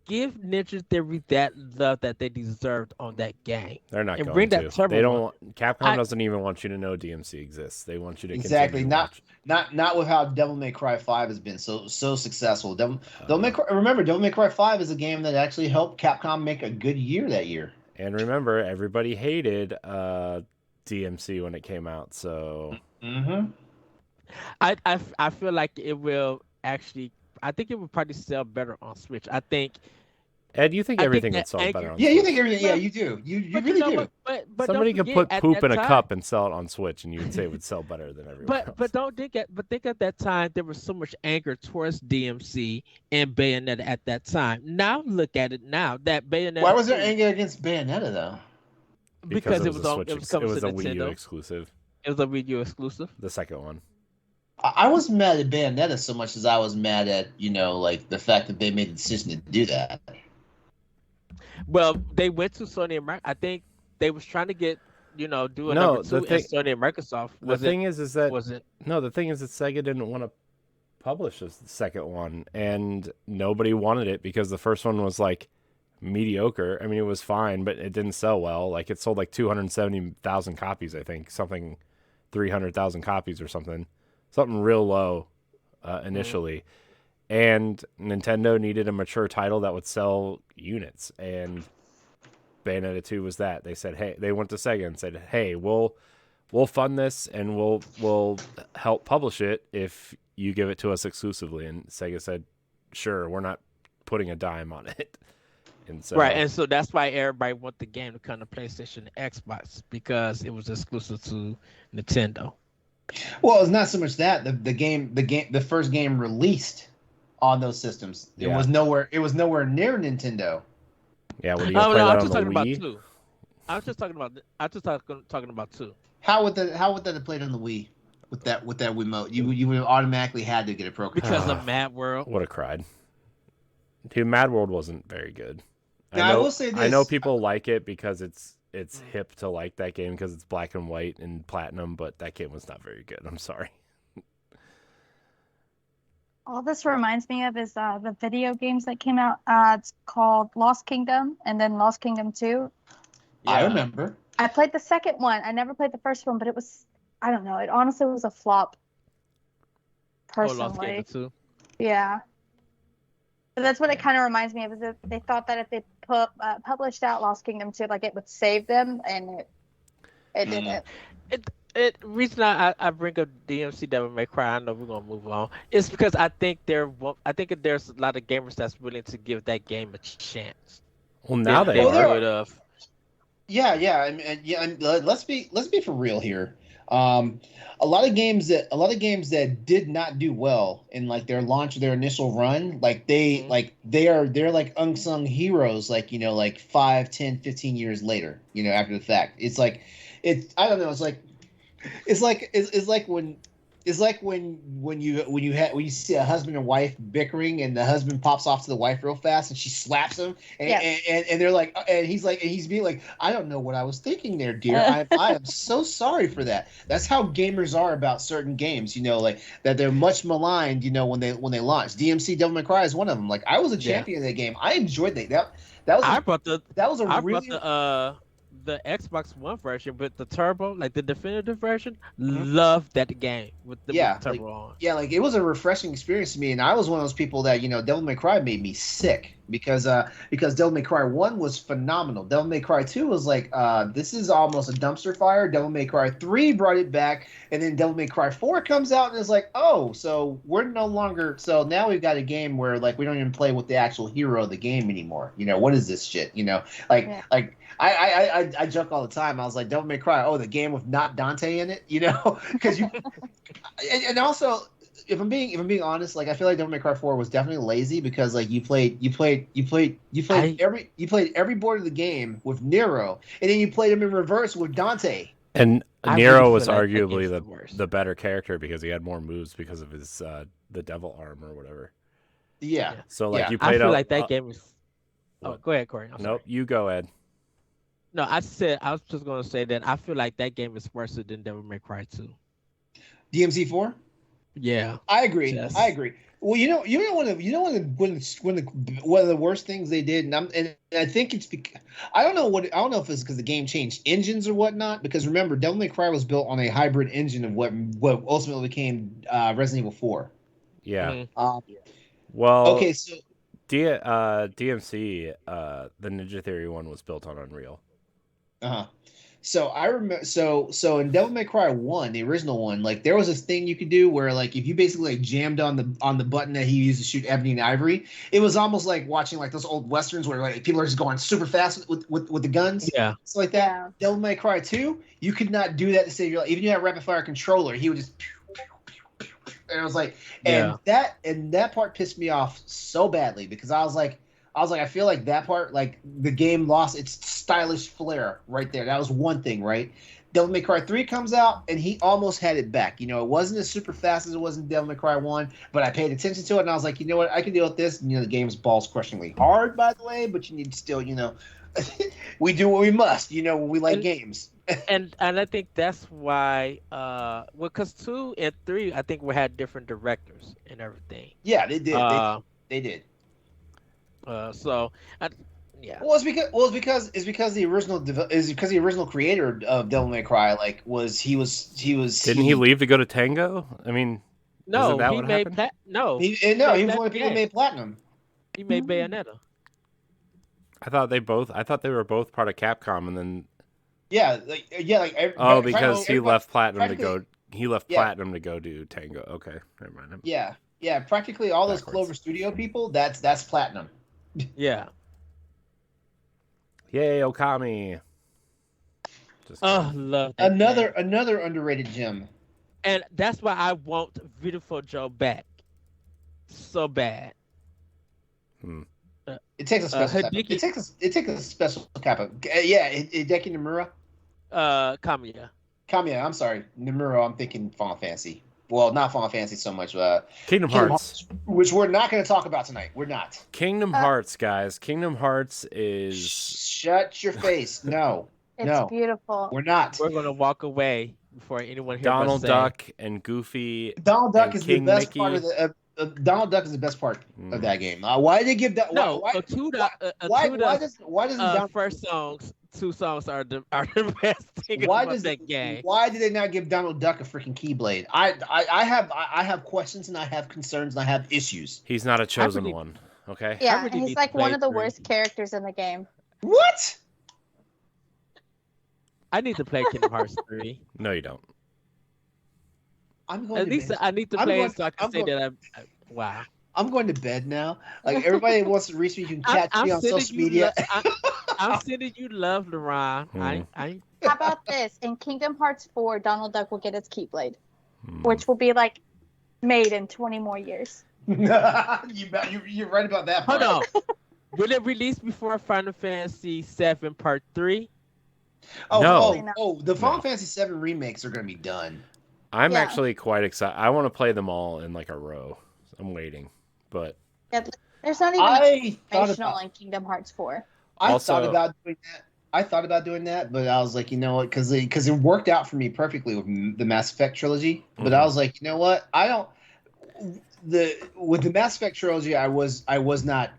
give Ninja Theory that love that they deserved on that game. They're not and going bring to. That they don't. Capcom doesn't even want you to know DMC exists. They want you to exactly not with how Devil May Cry 5 has been so successful. Devil May Cry 5 is a game that actually helped Capcom make a good year that year. And remember, everybody hated DMC when it came out. So, I feel like it will actually. I think it would probably sell better on Switch. I think Ed, you think I everything think would sell that better on Yeah, Switch? you think everything? Yeah, you do. You But really you know, do. but Somebody don't could forget, put at poop that in a time- cup and sell it on Switch, and you would say it would sell better than everyone else. But think at that time there was so much anger towards DMC and Bayonetta at that time. Now look at it now. That Bayonetta Why was there 2, anger against Bayonetta though? because it was a on Switch, it was it coming was to a Wii U Nintendo. exclusive. It was a Wii U exclusive. The second one. I wasn't mad at Bayonetta so much as I was mad at like the fact that they made the decision to do that. Well, they went to Sony and I think they was trying to get do a No, number 2, and Sony and Microsoft. The thing is that Sega didn't want to publish the second one, and nobody wanted it because the first one was like mediocre. I mean, it was fine, but it didn't sell well. Like it sold like 270,000 copies, I think, 300,000 copies or something real low initially. And Nintendo needed a mature title that would sell units, and Bayonetta 2 was that. They said, hey, they went to Sega and said, hey, we'll fund this and we'll help publish it if you give it to us exclusively. And Sega said, sure, we're not putting a dime on it. And so, right, and so that's why everybody wanted the game to come to PlayStation and Xbox, because it was exclusive to Nintendo. Well, it's not so much that the first game released on those systems. It was nowhere near Nintendo. Yeah, what are you gonna play that on the Wii? About 2. I was just talking about 2. How would that have played on the Wii with that Wiimote? You would have automatically had to get a Pro controller. Because of Mad World. Would have cried. Dude, Mad World wasn't very good. Now, I will say this. I know people like it because it's hip to like that game because it's black and white and platinum, but that game was not very good. I'm sorry. All this reminds me of is the video games that came out. It's called Lost Kingdom and then Lost Kingdom 2. Yeah. I remember. I played the second one. I never played the first one, but it was, I don't know, it honestly was a flop. Personally. Lost Kingdom 2? Yeah. So that's what it kind of reminds me of, is that they thought that if they published out Lost Kingdom 2, like it would save them, and it didn't. Reason I bring up DMC Devil May Cry, I know we're gonna move on, is because I think there's a lot of gamers that's willing to give that game a chance. Well, now they are. Let's be for real here. A lot of games that did not do well in like their initial run, like they're like unsung heroes, like 5, 10, 15 years later, after the fact. It's like I don't know, it's like when you see a husband and wife bickering and the husband pops off to the wife real fast and she slaps him and they're like, and he's being like, I don't know what I was thinking there, dear. I am so sorry for that. That's how gamers are about certain games, like that they're much maligned, when they launch. DMC Devil May Cry is one of them. Like I was a champion of that game. I enjoyed that. The Xbox One version with the turbo, like the definitive version, loved that game with the turbo on. Yeah, like it was a refreshing experience to me, and I was one of those people that Devil May Cry made me sick because Devil May Cry 1 was phenomenal. Devil May Cry 2 was like this is almost a dumpster fire. Devil May Cry 3 brought it back, and then Devil May Cry 4 comes out and it's like, oh, so we're no longer, so now we've got a game where like we don't even play with the actual hero of the game anymore. What is this shit? I joke all the time. I was like, Devil May Cry, the game with not Dante in it, because you, and also, if I'm being honest, like I feel like Devil May Cry 4 was definitely lazy because like you played every board of the game with Nero, and then you played him in reverse with Dante. And Nero was arguably the better character because he had more moves because of his the devil arm or whatever. Yeah. So like you played. I feel like that game was. Oh, go ahead, Corey. Nope, you go, Ed. No, I was just gonna say that I feel like that game is worse than Devil May Cry 2. DMC4? Yeah, I agree. Yes. I agree. Well, one of the worst things they did, and I think it's because I don't know if it's because the game changed engines or whatnot. Because remember, Devil May Cry was built on a hybrid engine of what ultimately became Resident Evil 4. Yeah. Well, okay, so DMC, the Ninja Theory one was built on Unreal. So I remember, so in Devil May Cry 1, the original one, like there was this thing you could do where like if you basically like jammed on the button that he used to shoot Ebony and Ivory, it was almost like watching like those old westerns where like people are just going super fast with the guns. Yeah. So like that. Yeah. Devil May Cry 2, you could not do that to save your life. Even if you had a rapid fire controller, he would just and I was like, and that part pissed me off so badly because I was like, I feel like that part, like the game lost its stylish flair right there. That was one thing, right? Devil May Cry 3 comes out, and he almost had it back. You know, it wasn't as super fast as it was in Devil May Cry 1, but I paid attention to it, and I was like, you know what? I can deal with this. And, you know, the game's balls crushingly hard, by the way, but you need to still, you know, we do what we must, you know, when we like games. and I think that's why, well, because 2 and 3, I think we had different directors and everything. Yeah, they did. They did. Yeah. Well, it's because the original creator of Devil May Cry was. Didn't he leave to go to Tango? I mean, no, that he what made happened? He was one of the people who made Platinum. He made Bayonetta. I thought they were both part of Capcom, and then because he left Platinum to go. He left Platinum to go do Tango. Okay, never mind. Yeah, practically all those Clover Studio people. That's Platinum. Yeah. Yay, Okami. Love that another underrated gem. And that's why I want Beautiful Joe back so bad. It takes a special it takes a special kappa. Hideki Nomura. Kamiya. I'm sorry, Nomura. I'm thinking Final Fantasy. Well, not Final Fantasy so much. Kingdom Hearts, which we're not going to talk about tonight. We're not. Kingdom Hearts, guys. Kingdom Hearts is. Shut your face. No. It's beautiful. We're not. We're going to walk away before anyone hears Donald Duck and Goofy. Donald Duck is King the best Mickey. part of the. Donald Duck is the best part of that game. Why did they give that? Why doesn't first songs? 2 songs are the best thing about that game. Why did they not give Donald Duck a freaking Keyblade? I have questions and I have concerns and I have issues. He's not a chosen one. Okay. Yeah, he's like one of the worst characters in the game. What? I need to play Kingdom Hearts 3. No, you don't. At least I need to play it so I can say that wow. I'm going to bed now. Like everybody wants to reach me, you can catch me on social media. I'm sending you love, LeRon. How about this? In Kingdom Hearts 4, Donald Duck will get its Keyblade, which will be like made in 20 more years. You're right about that part. Hold on. Will it release before Final Fantasy 7 Part 3? The Final Fantasy 7 remakes are going to be done. I'm actually quite excited. I want to play them all in like a row. I'm waiting, but there's not even informational in Kingdom Hearts 4. I thought about doing that, but I was like, you know what? Because it worked out for me perfectly with the Mass Effect trilogy. But I was like, you know what? With the Mass Effect trilogy, I was not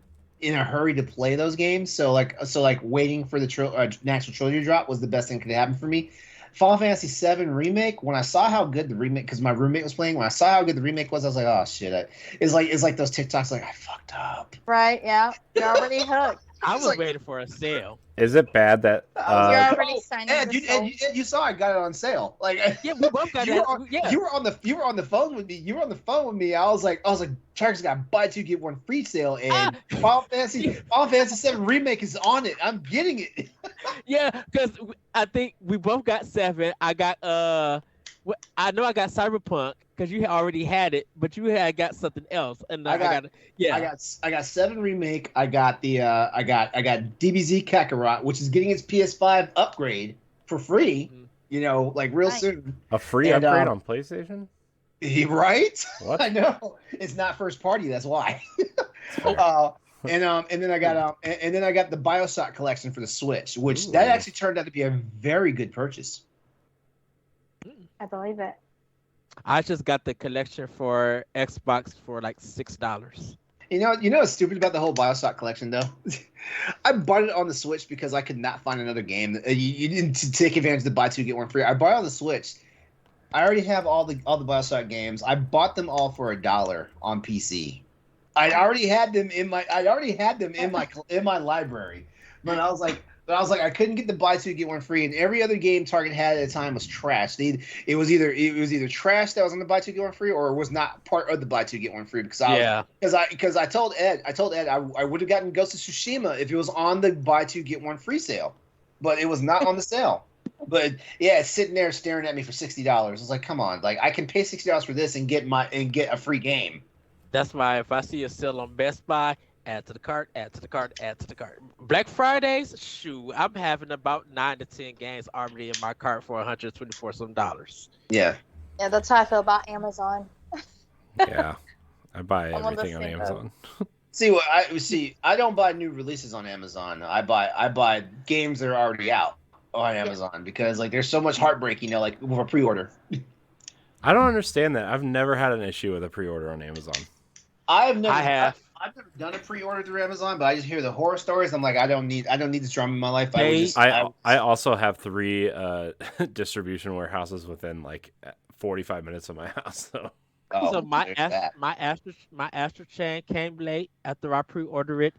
in a hurry to play those games. So waiting for the natural trilogy drop was the best thing that could happen for me. Final Fantasy VII Remake, when I saw how good the remake, because my roommate was playing, when I saw how good the remake was, I was like, oh shit. It's like those TikToks like, I fucked up. Right, yeah. You're already hooked. I was waiting for a sale. Is it bad that you're already signing you saw I got it on sale. Like we both got you were on the phone with me. I was like, Charles got buy 2 get 1 free sale, and Final Fantasy VII Remake is on it. I'm getting it. Yeah, because I think we both got 7. I got I know I got Cyberpunk because you already had it, but you had got something else, and I got 7 Remake. I got DBZ Kakarot, which is getting its PS5 upgrade for free. You know, like real soon. A free upgrade on PlayStation? Right? What? I know it's not first party. That's why. And then I got the BioShock collection for the Switch, which that actually turned out to be a very good purchase. I believe it. I just got the collection for Xbox for like $6. You know what's stupid about the whole BioShock collection though? I bought it on the Switch because I could not find another game. You didn't take advantage of the buy 2 get 1 free. I bought it on the Switch. I already have all the BioShock games. I bought them all for $1 on PC. I already had them in my library, but I was like, But I was like, I couldn't get the buy two get one free, and every other game Target had at the time was trash. It was either trash that was on the buy two get one free, or it was not part of the buy two get one free. Because I told Ed I would have gotten Ghost of Tsushima if it was on the buy two get one free sale, but it was not on the sale. But yeah, it's sitting there staring at me for $60. I was like, come on, like I can pay $60 for this and get a free game. That's why if I see a sale on Best Buy, add to the cart, add to the cart, add to the cart. Black Fridays, shoot, I'm having about 9 to 10 games already in my cart for $124 some dollars. Yeah. Yeah, that's how I feel about Amazon. Yeah, I buy everything on Amazon. I don't buy new releases on Amazon. I buy games that are already out on Amazon because like there's so much heartbreak, like with a pre-order. I don't understand that. I've never had an issue with a pre-order on Amazon. I've never done a pre-order through Amazon, but I just hear the horror stories. I'm like, I don't need this drama in my life. I also have 3 distribution warehouses within like 45 minutes of my house. So my Astro Chain came late after I pre-ordered it.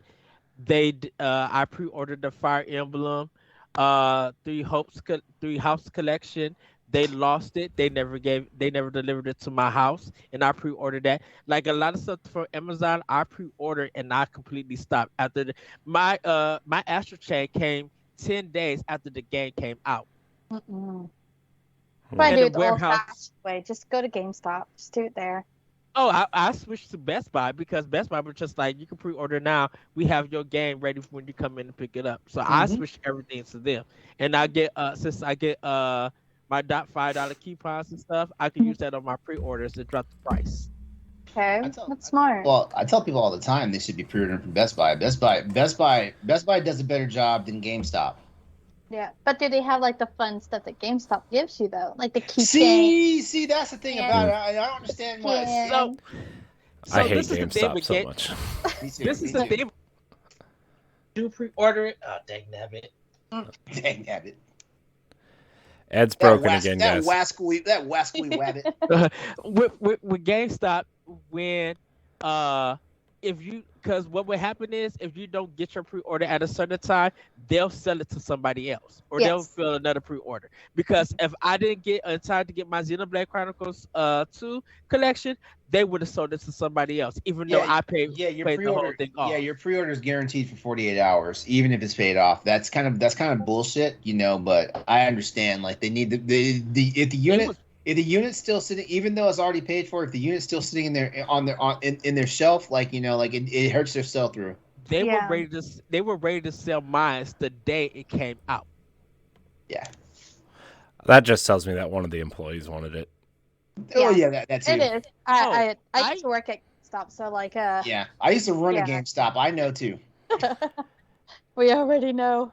I pre-ordered the Fire Emblem, Three House Collection. They lost it. They never delivered it to my house, and I pre-ordered that. Like a lot of stuff from Amazon, I pre-ordered and I completely stopped after my Astro Chain came 10 days after the game came out. Try to do it the old-fashioned way. Just go to GameStop. Just do it there. Oh, I switched to Best Buy because Best Buy was just like, you can pre-order now. We have your game ready for when you come in to pick it up. So I switched everything to them, and I get since I get my $5 coupons and stuff, I can use that on my pre-orders to drop the price. Okay, that's smart. Well, I tell people all the time they should be pre-ordering from Best Buy. Best Buy does a better job than GameStop. Yeah, but do they have like the fun stuff that GameStop gives you though, like the keychain? See, that's the thing about it. I don't understand why. So I hate GameStop so much. This is the thing. Do pre-order it? Oh, dang nabbit. Dang nabbit. Ed's broken again, guys. That wascally wabbit. with GameStop, when because what would happen is if you don't get your pre-order at a certain time, they'll sell it to somebody else, or they'll fill another pre-order. Because if I didn't get in time to get my Xenoblade Chronicles 2 collection, they would have sold it to somebody else, even though I paid the whole thing off. Yeah, your pre-order is guaranteed for 48 hours, even if it's paid off. That's kind of bullshit, But I understand, like they need if the unit's still sitting, even though it's already paid for, if the unit's still sitting in their shelf, it hurts their sell through. They were ready to sell mine the day it came out. Yeah, Oh, That just tells me that one of the employees wanted it. Oh yeah, that's it. It is. I used to work at GameStop, so like Yeah, I used to run a GameStop. I know too. We already know.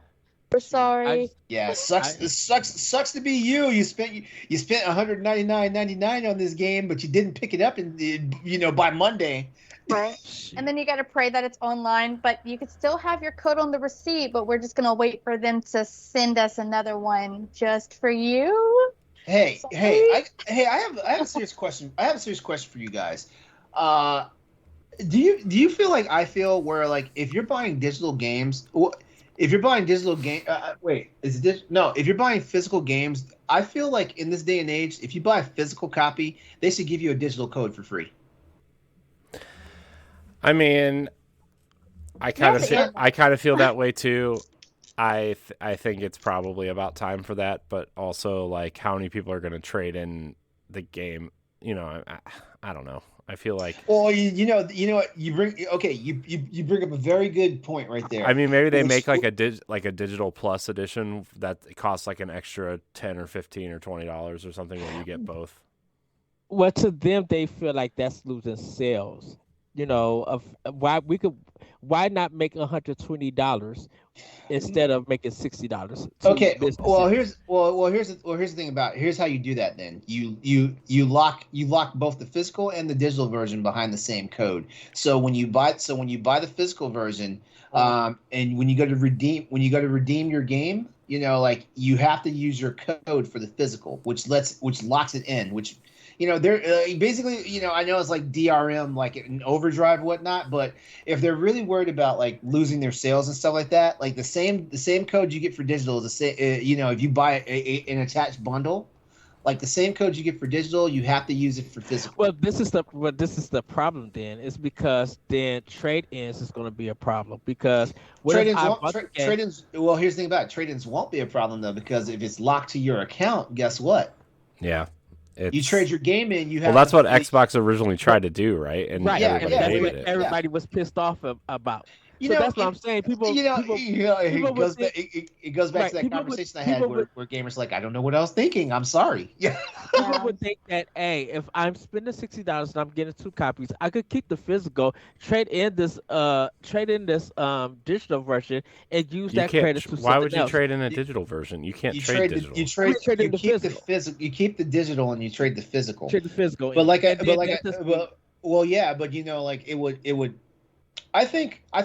We're sorry. It sucks to be you. You spent $199.99 on this game, but you didn't pick it up by Monday. Right. And then you got to pray that it's online, but you could still have your code on the receipt, but we're just going to wait for them to send us another one just for you. I have a serious question. I have a serious question for you guys. Do you feel like I feel where like if you're buying digital games, if you're buying digital game, if you're buying physical games, I feel like in this day and age, if you buy a physical copy, they should give you a digital code for free. I mean, I kind of feel that way too. I think it's probably about time for that, but also like how many people are going to trade in the game? I don't know. I feel like. Well, you know what you bring. Okay, you bring up a very good point right there. I mean, maybe they make like a digital plus edition that costs like an extra $10 or $15 or $20 or something where you get both. Well, to them, they feel like that's losing sales. Of why not make $120 instead of making $60? Okay. Here's the thing about it. Here's how you do that. Then you lock both the physical and the digital version behind the same code. So when you buy the physical version, and when you go to redeem your game, you have to use your code for the physical, which locks it in, which they're basically, I know it's like DRM, like an overdrive, whatnot, but if they're really worried about like losing their sales and stuff like that, like the same code you get for digital is the same. If you buy an attached bundle, like the same code you get for digital, you have to use it for physical. Well, this is the problem. Then it's because then trade-ins is going to be a problem because trade-ins. Well, here's the thing about it. Trade-ins won't be a problem though, because if it's locked to your account, guess what? Yeah. You trade your game in. You have. Well, that's what Xbox originally tried to do, right? And everybody hated it. Everybody was pissed off about. That's what I'm saying. It goes back to that conversation I had where gamers are like, I don't know what I was thinking. I'm sorry. Yeah. People would think that, hey, if I'm spending $60 and I'm getting 2 copies, I could keep the physical, trade in this digital version, and use that credit to why would you trade in a digital version? You can't trade digital. You keep the physical. You keep the digital and you trade the physical. Trade the physical. But it would. I think I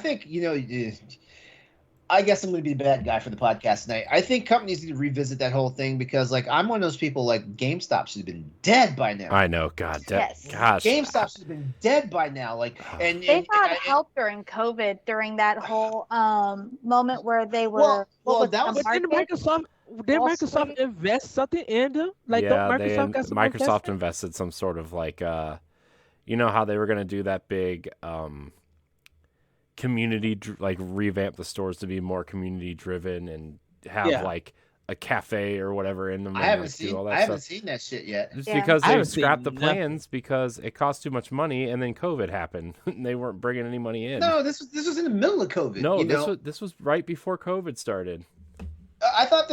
guess I'm going to be the bad guy for the podcast tonight. I think companies need to revisit that whole thing because, like, I'm one of those people. Like, GameStop should have been dead by now. I know, gosh, GameStop should have been dead by now. Like, and they got help during COVID during that whole moment where they were. Didn't Microsoft invest something in them? Like, Microsoft invested some sort of like, how they were going to do that big community, like revamp the stores to be more community driven and have like a cafe or whatever in them. I haven't seen that shit yet. Just because they scrapped the plans because it cost too much money, and then COVID happened and they weren't bringing any money in. No, this was in the middle of COVID. No, this was right before COVID started. I thought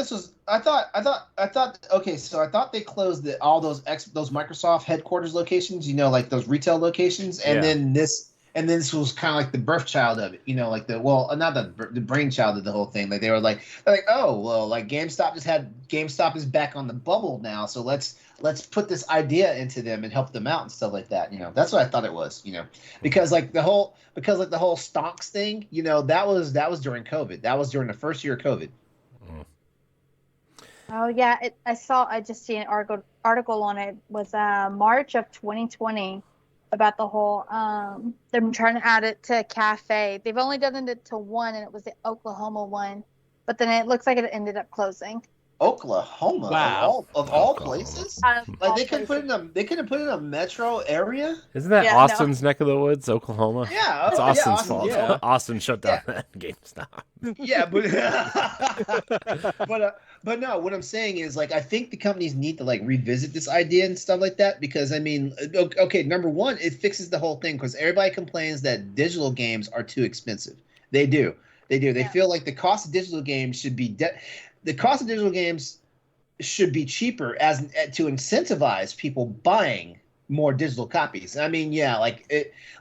okay, so I thought they closed all those Microsoft headquarters locations, like those retail locations, and then this was kind of like the birth child of it, like not the brainchild of the whole thing. Like they're like, oh well, like GameStop is back on the bubble now, so let's put this idea into them and help them out and stuff like that. That's what I thought it was, because the whole stocks thing, that was during COVID. That was during the first year of COVID. Oh yeah, I just seen an article on it. Was March of 2020 about the whole them trying to add it to a cafe. They've only done it to one, and it was the Oklahoma one, but then it looks like it ended up closing. Oklahoma, wow. of all places, like they could have put it in a metro area. Isn't that Austin's neck of the woods, Oklahoma? Yeah, it's Austin's fault. Yeah. Austin shut down that GameStop. Yeah, but no, what I'm saying is, like, I think the companies need to like revisit this idea and stuff like that, because I mean, okay, number one, it fixes the whole thing, because everybody complains that digital games are too expensive. They do. They feel like the cost of digital games should be the cost of digital games should be cheaper to incentivize people buying more digital copies. I mean,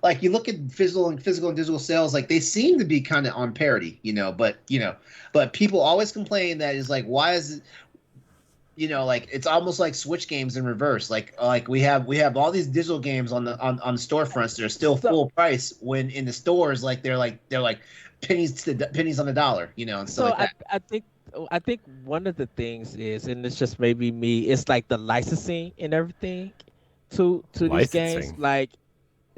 like you look at physical and digital sales, like they seem to be kind of on parity, but people always complain that is like, why is it, like it's almost like Switch games in reverse. Like we have all these digital games on the storefronts that are still full price, when in the stores, like they're like pennies on the dollar, and stuff like that. I think one of the things is, and it's just maybe me, it's like the licensing and everything to these games. Like,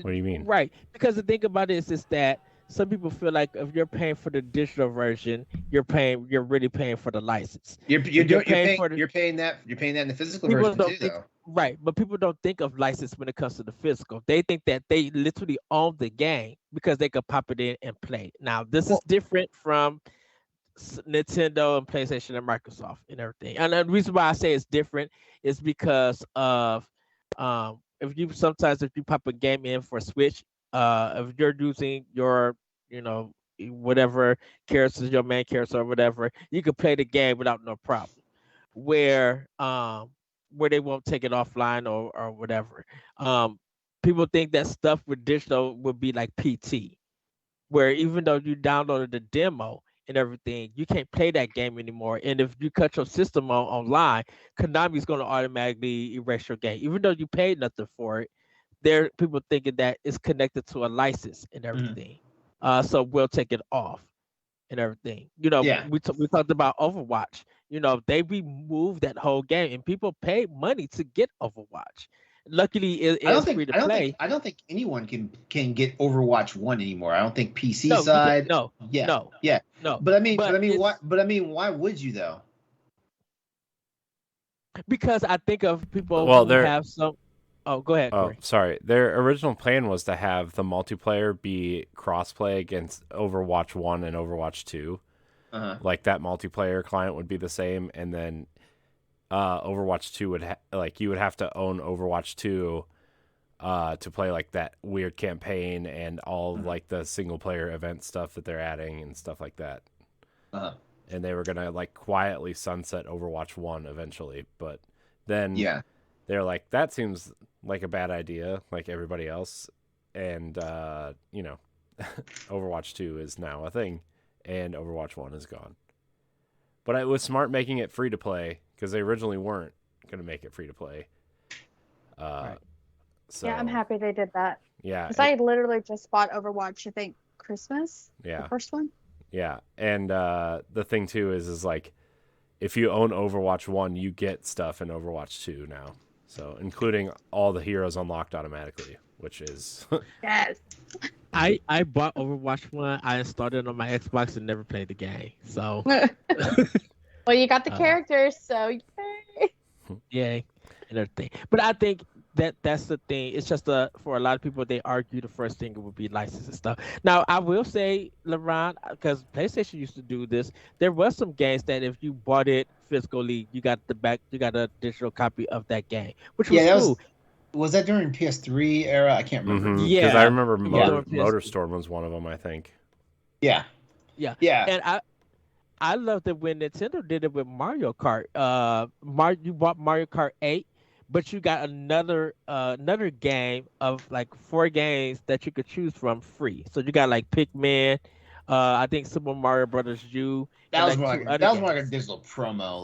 what do you mean? Right, because the thing about it is that some people feel like if you're paying for the digital version, you're really paying for the license. You're paying that in the physical version too, though. Right, but people don't think of license when it comes to the physical. They think that they literally own the game because they could pop it in and play. Now, this is different from Nintendo and PlayStation and Microsoft and everything. And the reason why I say it's different is because of if you pop a game in for Switch, if you're using your whatever characters, your main character or whatever, you can play the game without no problem. Where they won't take it offline or whatever. People think that stuff with digital would be like PT, where even though you downloaded the demo and everything, you can't play that game anymore. And if you cut your system online, Konami's going to automatically erase your game, even though you paid nothing for it. There, people thinking that it's connected to a license and everything. So we'll take it off and everything. We talked about Overwatch. They removed that whole game, and people paid money to get Overwatch. Luckily, I don't it's free think to I don't play. think I don't think anyone can get Overwatch 1 anymore. I don't think PC No, side. no, Yeah. no, Yeah. no. But I mean it's why would you though? because I think of people Well, who have some. Oh, go ahead, Oh, Corey. sorry. Their original plan was to have the multiplayer be crossplay against Overwatch 1 and Overwatch 2. Uh-huh. Like that multiplayer client would be the same, and then Overwatch 2 would you would have to own Overwatch 2 to play like that weird campaign and all like the single player event stuff that they're adding and stuff like that. Uh-huh. And they were gonna like quietly sunset Overwatch 1 eventually, but then they're like, that seems like a bad idea, like everybody else, and Overwatch 2 is now a thing, and Overwatch 1 is gone. But it was smart making it free to play because they originally weren't going to make it free to play. Right. So Yeah, I'm happy they did that. yeah, Because I literally just bought Overwatch, I think, Christmas. Yeah. The first one. Yeah, and the thing too is like, if you own Overwatch 1, you get stuff in Overwatch 2 now. So including all the heroes unlocked automatically, which is Yes. I bought Overwatch 1. I installed it on my Xbox and never played the game. So Well, you got the characters, so yay. yay and everything. But I think that's the thing. It's just for a lot of people, they argue the first thing would be license and stuff. Now, I will say, LeRon, because PlayStation used to do this, there was some games that if you bought it physically, you got a digital copy of that game, which was cool. Was that during PS3 era? I can't remember. because Yeah, I remember PS3. MotorStorm was one of them, I think. Yeah. And I loved it when Nintendo did it with Mario Kart. You bought Mario Kart 8, but you got another game of like 4 games that you could choose from free. So you got like Pikmin, I think Super Mario Brothers U. That was more like a digital promo,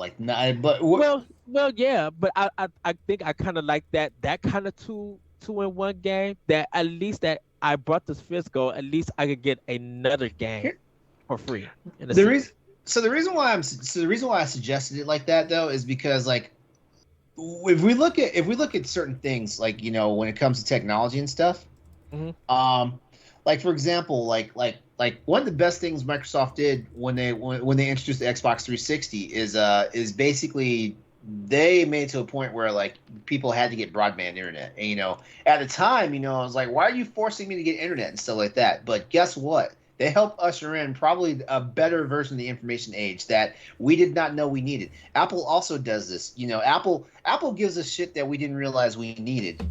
Yeah, but I think I kind of like that kind of two in one game. That at least that I brought this physical, at least I could get another game for free. The reason why I suggested it like that though is because like if we look at certain things like when it comes to technology and stuff, like for example like one of the best things Microsoft did when they introduced the Xbox 360 is basically they made it to a point where like people had to get broadband internet, and at the time I was like, why are you forcing me to get internet and stuff like that? But guess what? They helped usher in probably a better version of the information age that we did not know we needed. Apple also does this. Apple gives us shit that we didn't realize we needed,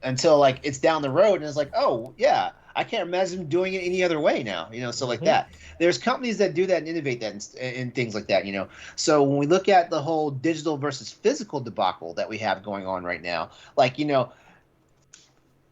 until like it's down the road and it's like, oh yeah, I can't imagine doing it any other way now, so like that. There's companies that do that and innovate that and things like that, So when we look at the whole digital versus physical debacle that we have going on right now, like,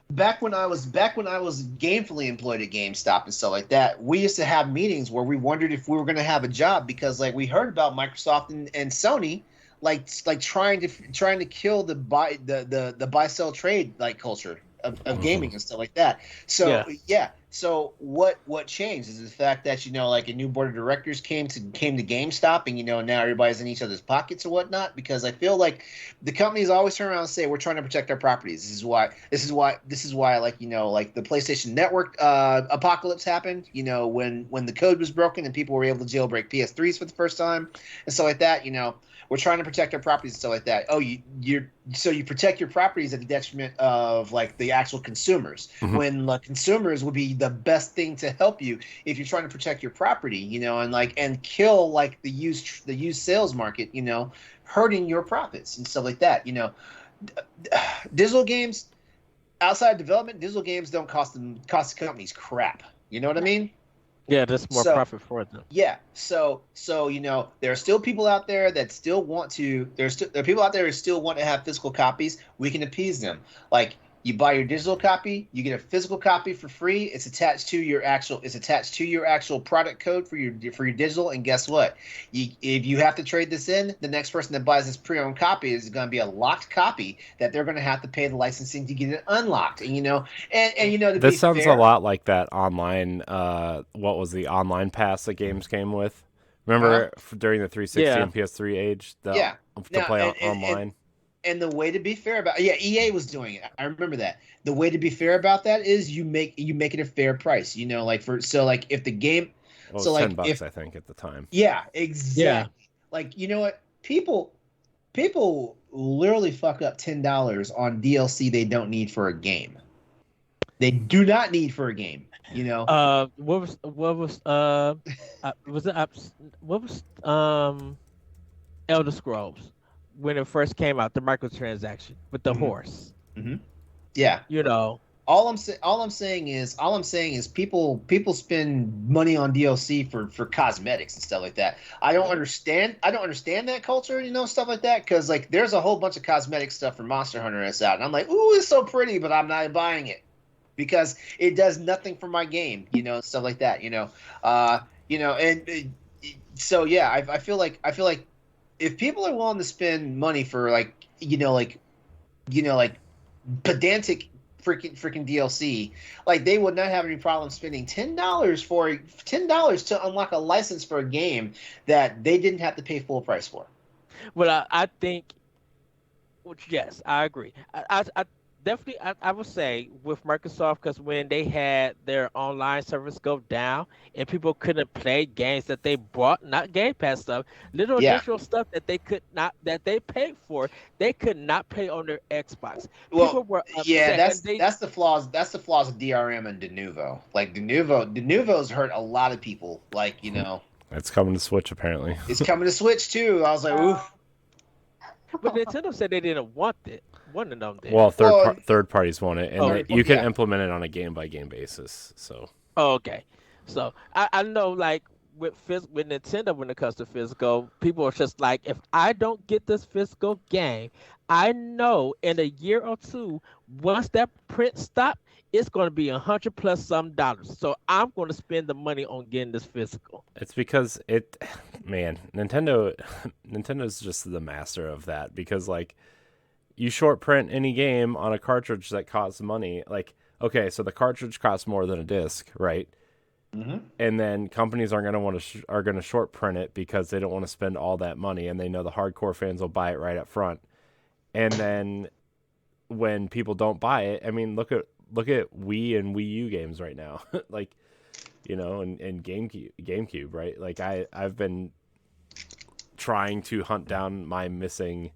back when I was gainfully employed at GameStop and stuff like that, we used to have meetings where we wondered if we were going to have a job because like we heard about Microsoft and Sony like trying to kill the buy sell trade like culture of gaming and stuff like that. So So what changed is the fact that like a new board of directors came to GameStop, and now everybody's in each other's pockets or whatnot, because I feel like the companies always turn around and say we're trying to protect our properties. This is why like like the PlayStation Network apocalypse happened. When the code was broken and people were able to jailbreak PS3s for the first time and stuff like that. We're trying to protect our properties and stuff like that. Oh, you protect your properties at the detriment of like the actual consumers, when the consumers would be the best thing to help you if you're trying to protect your property, and kill like the used sales market, hurting your profits and stuff like that. Digital games, outside development, digital games don't cost the companies crap. You know what I mean? Yeah, that's more profit for them. Yeah, so there are still people out there that still want to. There are people out there who still want to have physical copies. We can appease them. Like you buy your digital copy, you get a physical copy for free. It's attached to your actual product code for your digital. And guess what? If you have to trade this in, the next person that buys this pre-owned copy is going to be a locked copy that they're going to have to pay the licensing to get it unlocked. And this sounds a lot like that online. What was the online pass that games came with? Remember during the 360 and PS3 age, to play online. And the way to be fair about EA was doing it. I remember that. The way to be fair about that is you make it a fair price. You know, like if the game, so like $10, I think at the time. Yeah, exactly. Yeah. Like, you know what, people literally fuck up $10 on DLC they don't need for a game. They do not need for a game. You know. What was Elder Scrolls when it first came out, the microtransaction with the horse. Mm-hmm. Yeah. You know. All I'm saying is people spend money on DLC for cosmetics and stuff like that. I don't understand that culture, you know, stuff like that, because like there's a whole bunch of cosmetic stuff for Monster Hunter that's out, and I'm like, ooh, it's so pretty, but I'm not buying it because it does nothing for my game, you know, stuff like that, you know. So yeah, I feel like if people are willing to spend money for like pedantic freaking DLC, like they would not have any problem spending $10 to unlock a license for a game that they didn't have to pay full price for. Well, I think, yes, I agree. I definitely, I would say with Microsoft, because when they had their online service go down and people couldn't play games that they bought, not Game Pass stuff, little additional stuff that they could not, that they paid for, they could not play on their Xbox. Well, people were upset, yeah, that's the flaws. That's the flaws of DRM and Denuvo. Like Denuvo's hurt a lot of people. Like, you know, it's coming to Switch apparently. It's coming to Switch too. I was like, oof. But Nintendo said they didn't want it. One of them did. Well, third parties want it, and you can implement it on a game by game basis. So. Oh, okay. So I know, like with Nintendo, when it comes to physical, people are just like, if I don't get this physical game, I know in a year or two, once that print stops, it's going to be $100+ some dollars. So I'm going to spend the money on getting this physical. It's because Nintendo's just the master of that, because like you short print any game on a cartridge that costs money. Like, okay, so the cartridge costs more than a disc, right? Mm-hmm. And then companies are going to short print it because they don't want to spend all that money, and they know the hardcore fans will buy it right up front. And then when people don't buy it, I mean, look at Wii and Wii U games right now, like, you know, and GameCube, right? Like I've been trying to hunt down my missing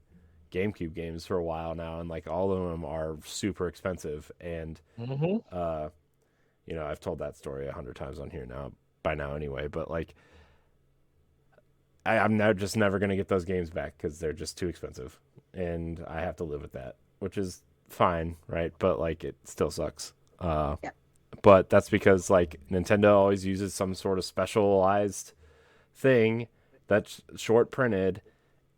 GameCube games for a while now, and like all of them are super expensive, and you know, I've told that story 100 times on here by now anyway, but like I'm just never going to get those games back because they're just too expensive, and I have to live with that, which is fine, right? But like it still sucks. But that's because like Nintendo always uses some sort of specialized thing that's short printed,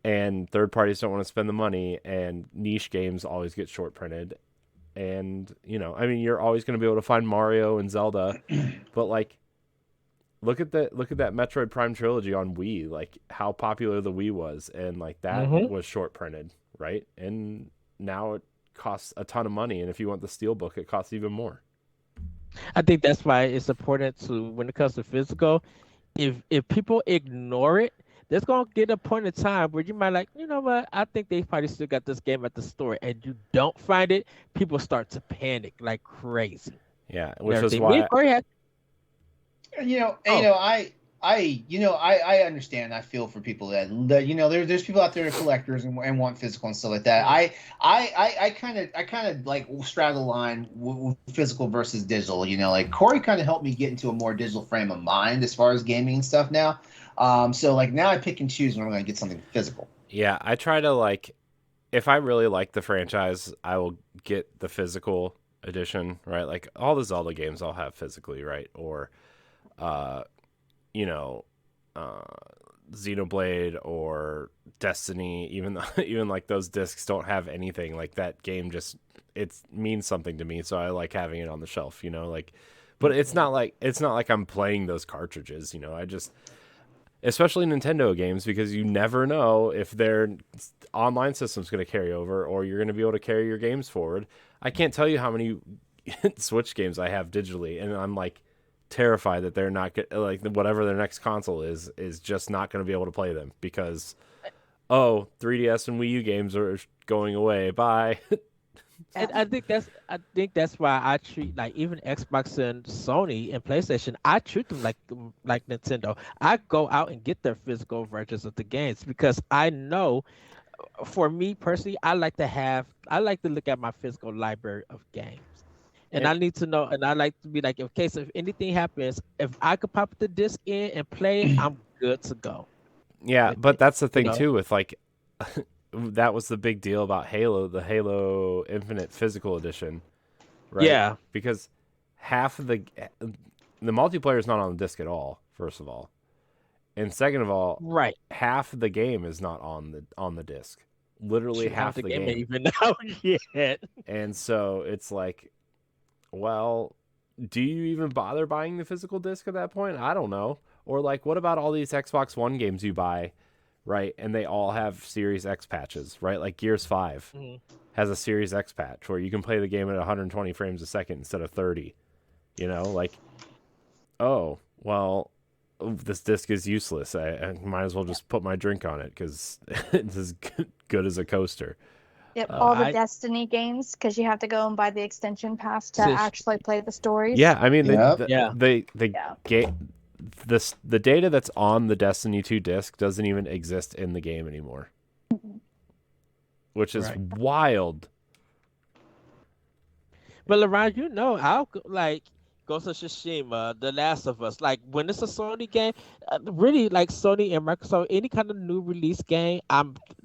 and third parties don't want to spend the money, and niche games always get short printed. And, you know, I mean, you're always going to be able to find Mario and Zelda, but like, look at that Metroid Prime trilogy on Wii, like how popular the Wii was, and like that was short printed, right? And now it costs a ton of money, and if you want the Steelbook, it costs even more. I think that's why it's important to, when it comes to physical, if people ignore it, there's gonna get a point in time where you might like, you know what, I think they probably still got this game at the store, and you don't find it, people start to panic like crazy. Yeah, which is why I understand. I feel for people that you know, there's people out there that are collectors and want physical and stuff like that. I kind of like straddle the line with physical versus digital. You know, like Corey kind of helped me get into a more digital frame of mind as far as gaming and stuff now. So like now I pick and choose when I'm going to get something physical. Yeah, I try to, like, if I really like the franchise, I will get the physical edition, right? Like all the Zelda games I'll have physically, right? Or you know, Xenoblade or Destiny, even like those discs don't have anything. Like that game just, it means something to me, so I like having it on the shelf, you know, like, but it's not like I'm playing those cartridges, you know. I just, especially Nintendo games, because you never know if their online system's going to carry over, or you're going to be able to carry your games forward. I can't tell you how many Switch games I have digitally, and I'm like terrified that they're not like whatever their next console is just not going to be able to play them, because 3DS and Wii U games are going away. Bye. And I think that's why I treat like even Xbox and Sony and PlayStation, I treat them like Nintendo. I go out and get their physical versions of the games because I know, for me personally, I like to look at my physical library of games. And I need to know, and I like to be like, in case if anything happens, if I could pop the disc in and play, I'm good to go. Yeah, but that's the thing too with like that was the big deal about Halo, the Halo Infinite Physical Edition, right? Yeah, because half of the multiplayer is not on the disc at all. First of all, and second of all, right, half of the game is not on the disc. Literally half the game ain't even out yet. And so it's like, well, do you even bother buying the physical disc at that point? I don't know. Or like, what about all these Xbox One games you buy, right? And they all have Series X patches, right? Like Gears 5 has a Series X patch where you can play the game at 120 frames a second instead of 30. You know, like, oh, well, this disc is useless. I might as well just put my drink on it because it's as good as a coaster. Yep, all the Destiny games, because you have to go and buy the extension pass to actually play the stories. Yeah, I mean, the data that's on the Destiny 2 disc doesn't even exist in the game anymore, which is wild. But LeRon, I'll like Ghost of Tsushima, The Last of Us. Like when it's a Sony game, really like Sony and Microsoft, any kind of new release game,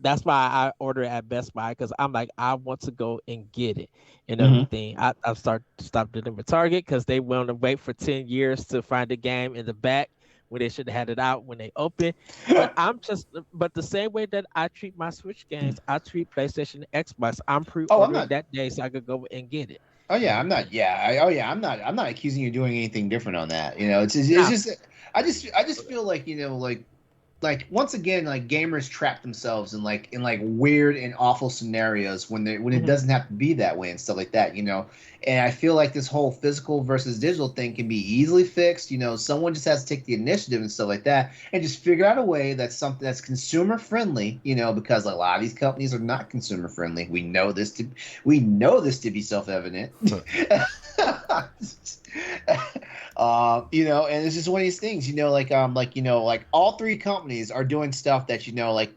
that's why I order it at Best Buy because I'm like I want to go and get it and everything. I stopped dealing with Target because they want to wait for 10 years to find the game in the back when they should have had it out when they open. But the same way that I treat my Switch games, I treat PlayStation and Xbox. I'm pre-ordering that day so I could go and get it. Oh yeah, I'm not. Yeah, I'm not accusing you of doing anything different on that. It's just. I just feel like like once again, like gamers trap themselves in weird and awful scenarios when it doesn't have to be that way and stuff like that. And I feel like this whole physical versus digital thing can be easily fixed. Someone just has to take the initiative and stuff like that, and just figure out a way that's something that's consumer friendly. Because a lot of these companies are not consumer friendly. We know this to be self-evident. And it's just one of these things, like all three companies are doing stuff that,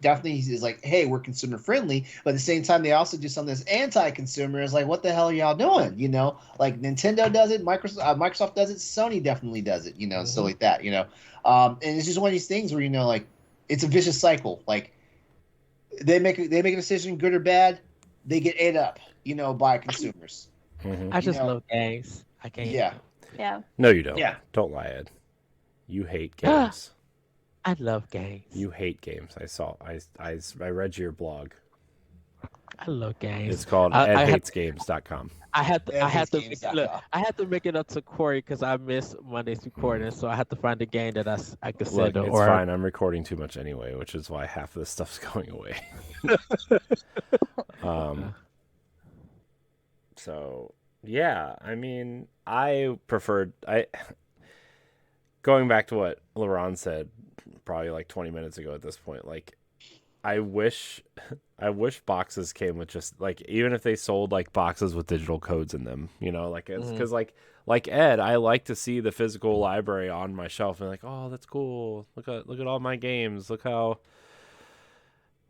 definitely is like, hey, we're consumer friendly. But at the same time, they also do something that's anti-consumer. It's like, what the hell are y'all doing? Like Nintendo does it, Microsoft does it, Sony definitely does it, and stuff like that, and it's just one of these things where, like, it's a vicious cycle. Like they make a decision, good or bad, they get ate up, by consumers. I just love games. I can't. Yeah. No, you don't. Yeah. Don't lie, Ed. You hate games. I love games. You hate games. I read your blog. I love games. It's called edhatesgames.com. I had to make it up to Corey because I missed Monday's recording, so I had to find a game that I could send. Look, it's fine. I'm recording too much anyway, which is why half of this stuff's going away. So yeah, I mean, I preferred going back to what LeRon said probably like 20 minutes ago at this point. Like, I wish boxes came with just like, even if they sold like boxes with digital codes in them, like it's because like Ed, I like to see the physical library on my shelf and like, oh, that's cool. Look at all my games. Look how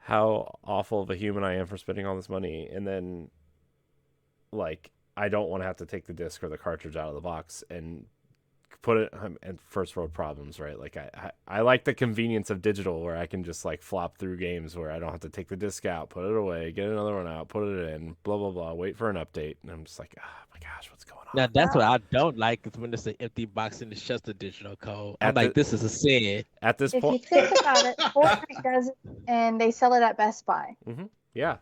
awful of a human I am for spending all this money. And then like, I don't want to have to take the disc or the cartridge out of the box and put it in first world problems, right? Like I like the convenience of digital where I can just like flop through games where I don't have to take the disc out, put it away, get another one out, put it in, blah, blah, blah, wait for an update. And I'm just like, oh my gosh, what's going on? Now that's what I don't like is when it's an empty box and it's just a digital code. I'm like, this is a sin. At this point. If you think about it, Fortnite does it and they sell it at Best Buy. Mm-hmm. Yeah.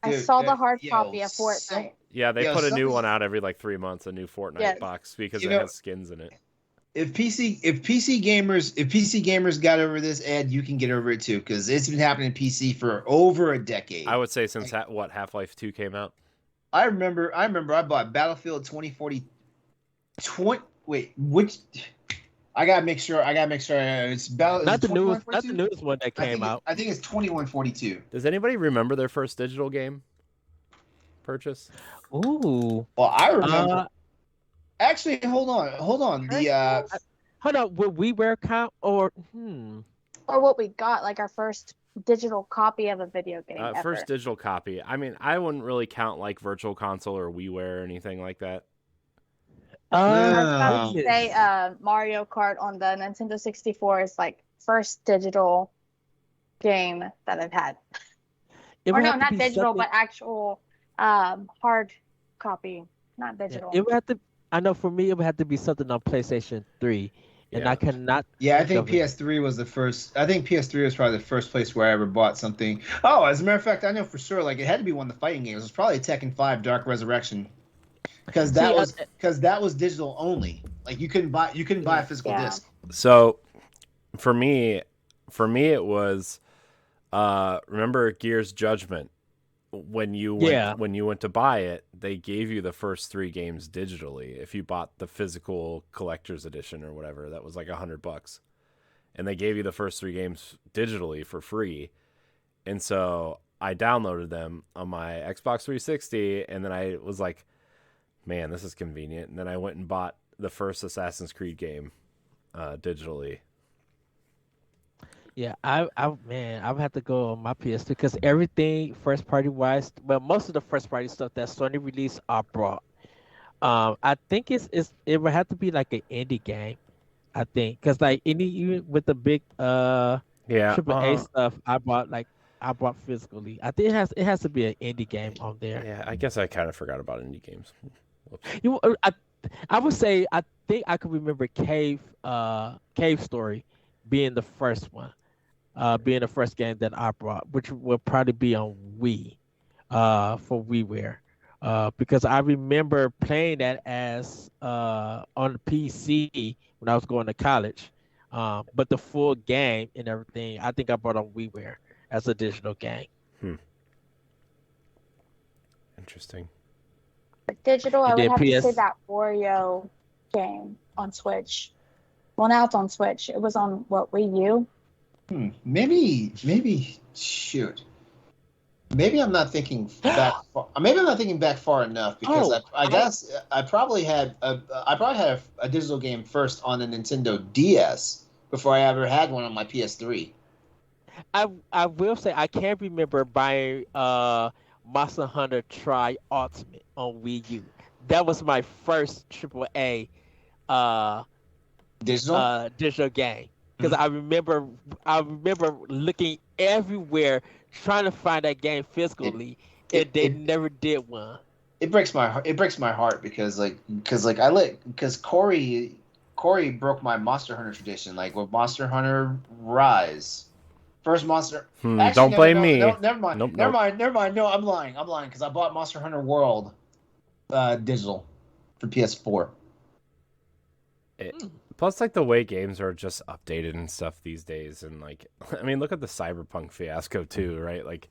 I saw the hard copy of Fortnite. Yeah, they put a new one out every like 3 months, a new Fortnite box because it has skins in it. If PC gamers got over this, Ed, you can get over it too, because it's been happening in PC for over a decade. I would say since Half-Life 2 came out. I remember I bought Battlefield 2040. I gotta make sure. It's about not the newest one that came out. I think it's 2142. Does anybody remember their first digital game purchase? Ooh. Well, I remember. Actually, hold on. Hold on. Would WiiWare count or? Or what we got, like our first digital copy of a video game. First digital copy. I mean, I wouldn't really count like Virtual Console or WiiWare or anything like that. I was about to say Mario Kart on the Nintendo 64 is like first digital game that I've had. Or no, not digital, but actual hard copy, not digital. It would have to. I know for me, it would have to be something on PlayStation 3, and I cannot. Yeah, I think PS3 was the first. I think PS3 was probably the first place where I ever bought something. Oh, as a matter of fact, I know for sure. Like it had to be one of the fighting games. It was probably Tekken 5: Dark Resurrection. Because that was digital only. Like you couldn't buy a physical disc. So, for me, it was remember Gears Judgment when you went to buy it, they gave you the first 3 games digitally. If you bought the physical collector's edition or whatever, that was like $100, and they gave you the first 3 games digitally for free. And so I downloaded them on my Xbox 360, and then I was like, man, this is convenient. And then I went and bought the first Assassin's Creed game digitally. Yeah, I would have to go on my PS2 because everything first party wise, well, most of the first party stuff that Sony released are brought. I think it would have to be like an indie game. I think because like even with the big AAA stuff, I bought physically. I think it has to be an indie game on there. Yeah, I guess I kind of forgot about indie games. I would say I think I could remember Cave Story being the first one, being the first game that I brought, which will probably be on Wii, for WiiWare, because I remember playing that as on the PC when I was going to college, but the full game and everything I think I brought on WiiWare as a digital game. Interesting. Digital, I would have to say that Wario game on Switch. Well, now it's on Switch. It was on Wii U? Maybe. Shoot. Maybe I'm not thinking back. Maybe I'm not thinking back far enough because I guess I probably had a digital game first on the Nintendo DS before I ever had one on my PS3. I will say I can't remember buying Monster Hunter Tri Ultimate on Wii U. That was my first AAA digital game because I remember looking everywhere trying to find that game physically, and they never did one. It breaks my heart because Corey broke my Monster Hunter tradition, like with Monster Hunter Rise. First Monster. Actually, don't blame me. No, never mind. Nope, never mind. No, I'm lying because I bought Monster Hunter World digital for PS4. Plus, like the way games are just updated and stuff these days, and like, I mean, look at the Cyberpunk fiasco too, right? Like,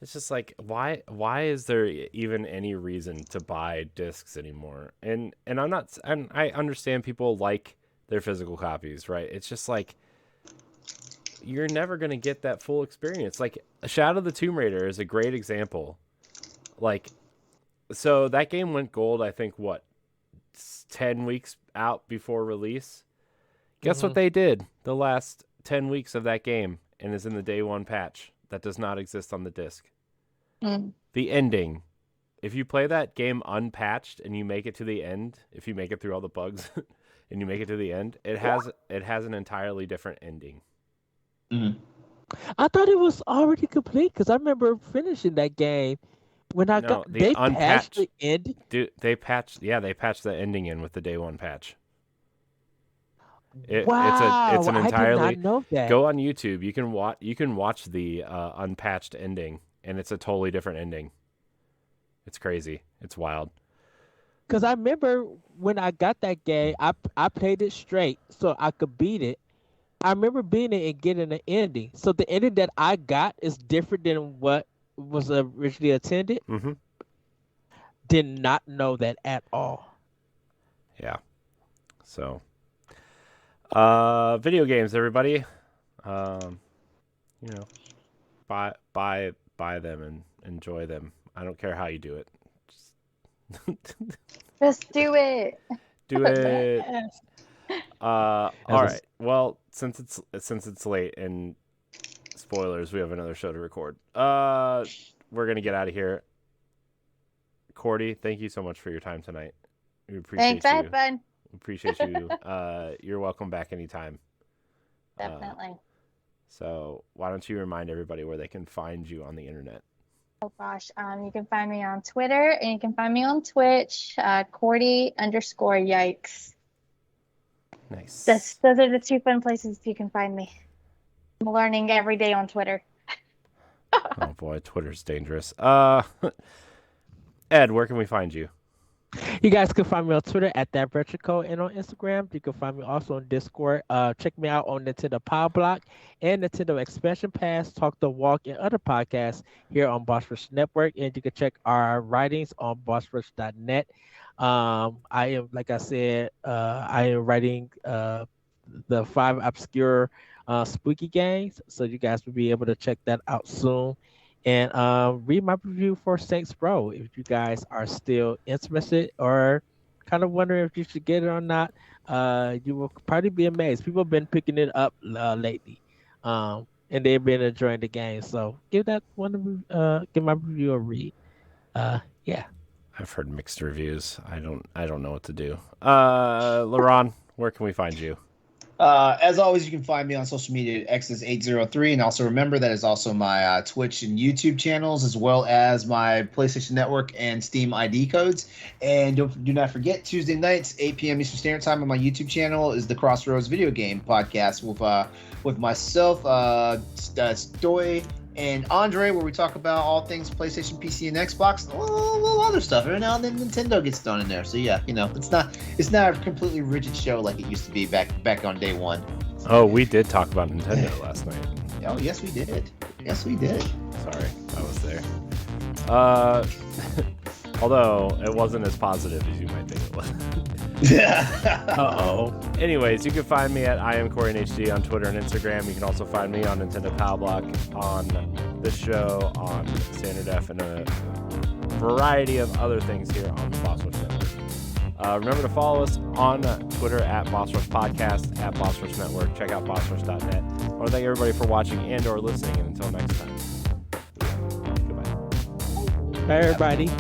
it's just like, why is there even any reason to buy discs anymore? And I understand people like their physical copies, right? It's just like, you're never going to get that full experience. Like Shadow of the Tomb Raider is a great example. Like, so that game went gold, I think, 10 weeks out before release. Guess what they did the last 10 weeks of that game and is in the day one patch that does not exist on the disc. The ending. If you play that game unpatched and you make it to the end, if you make it through all the bugs and you make it to the end, it has an entirely different ending. I thought it was already complete because I remember finishing that game when I got they patched the ending. Dude, they patched the ending in with the day one patch. Wow, it's an entirely. I did not know that. Go on YouTube. You can watch the unpatched ending, and it's a totally different ending. It's crazy. It's wild. Because I remember when I got that game, I played it straight so I could beat it. I remember beating it and getting an ending. So the ending that I got is different than what was originally intended. Did not know that at all. Yeah. So, Video games, everybody. You know, buy them and enjoy them. I don't care how you do it. Just do it. Do it. All right. Well, since it's late and spoilers, we have another show to record. We're gonna get out of here. Cordy, thank you so much for your time tonight. We appreciate Thanks, I had fun. Appreciate you. You're welcome back anytime. Definitely. So why don't you remind everybody where they can find you on the internet? Oh gosh, you can find me on Twitter and you can find me on Twitch, Cordy_yikes. Nice. Those are the two fun places you can find me. I'm learning every day on Twitter. Oh boy, Twitter's dangerous. Ed, where can we find you? You guys can find me on Twitter at @ThatVertical and on Instagram. You can find me also on Discord. Check me out on Nintendo Power Block and Nintendo Expansion Pass, Talk the Walk, and other podcasts here on Boss Rush Network. And you can check our writings on bossrush.net. I am, like I said, I am writing the 5 obscure spooky games, so you guys will be able to check that out soon. And read my review for Saints Row if you guys are still interested or kind of wondering if you should get it or not. You will probably be amazed. People have been picking it up lately, and they've been enjoying the game. So give that one, give my review a read. Yeah. I've heard mixed reviews. I don't know what to do. LeRon, where can we find you? As always, you can find me on social media at Exodus803, and also remember that is also my Twitch and YouTube channels, as well as my PlayStation Network and Steam ID codes. And do not forget, Tuesday nights, 8 p.m. Eastern Standard Time on my YouTube channel is the Crossroads Video Game Podcast with myself, Stoy, and Andre, where we talk about all things PlayStation, PC, and Xbox, and a little other stuff. Every now and then Nintendo gets thrown in there. So yeah, it's not a completely rigid show like it used to be back on day one. Oh, we did talk about Nintendo last night. Oh, yes, we did. Yes, we did. Sorry, I was there. Although it wasn't as positive as you might think it was. Uh-oh. Anyways, you can find me at IamCoreyNHD on Twitter and Instagram. You can also find me on Nintendo Power Block, on this show, on Standard F, and a variety of other things here on the Boss Rush Network. Remember to follow us on Twitter at Boss Rush Podcast, at Boss Rush Network. Check out bossrush.net. I want to thank everybody for watching and or listening, and until next time, goodbye. Bye, everybody.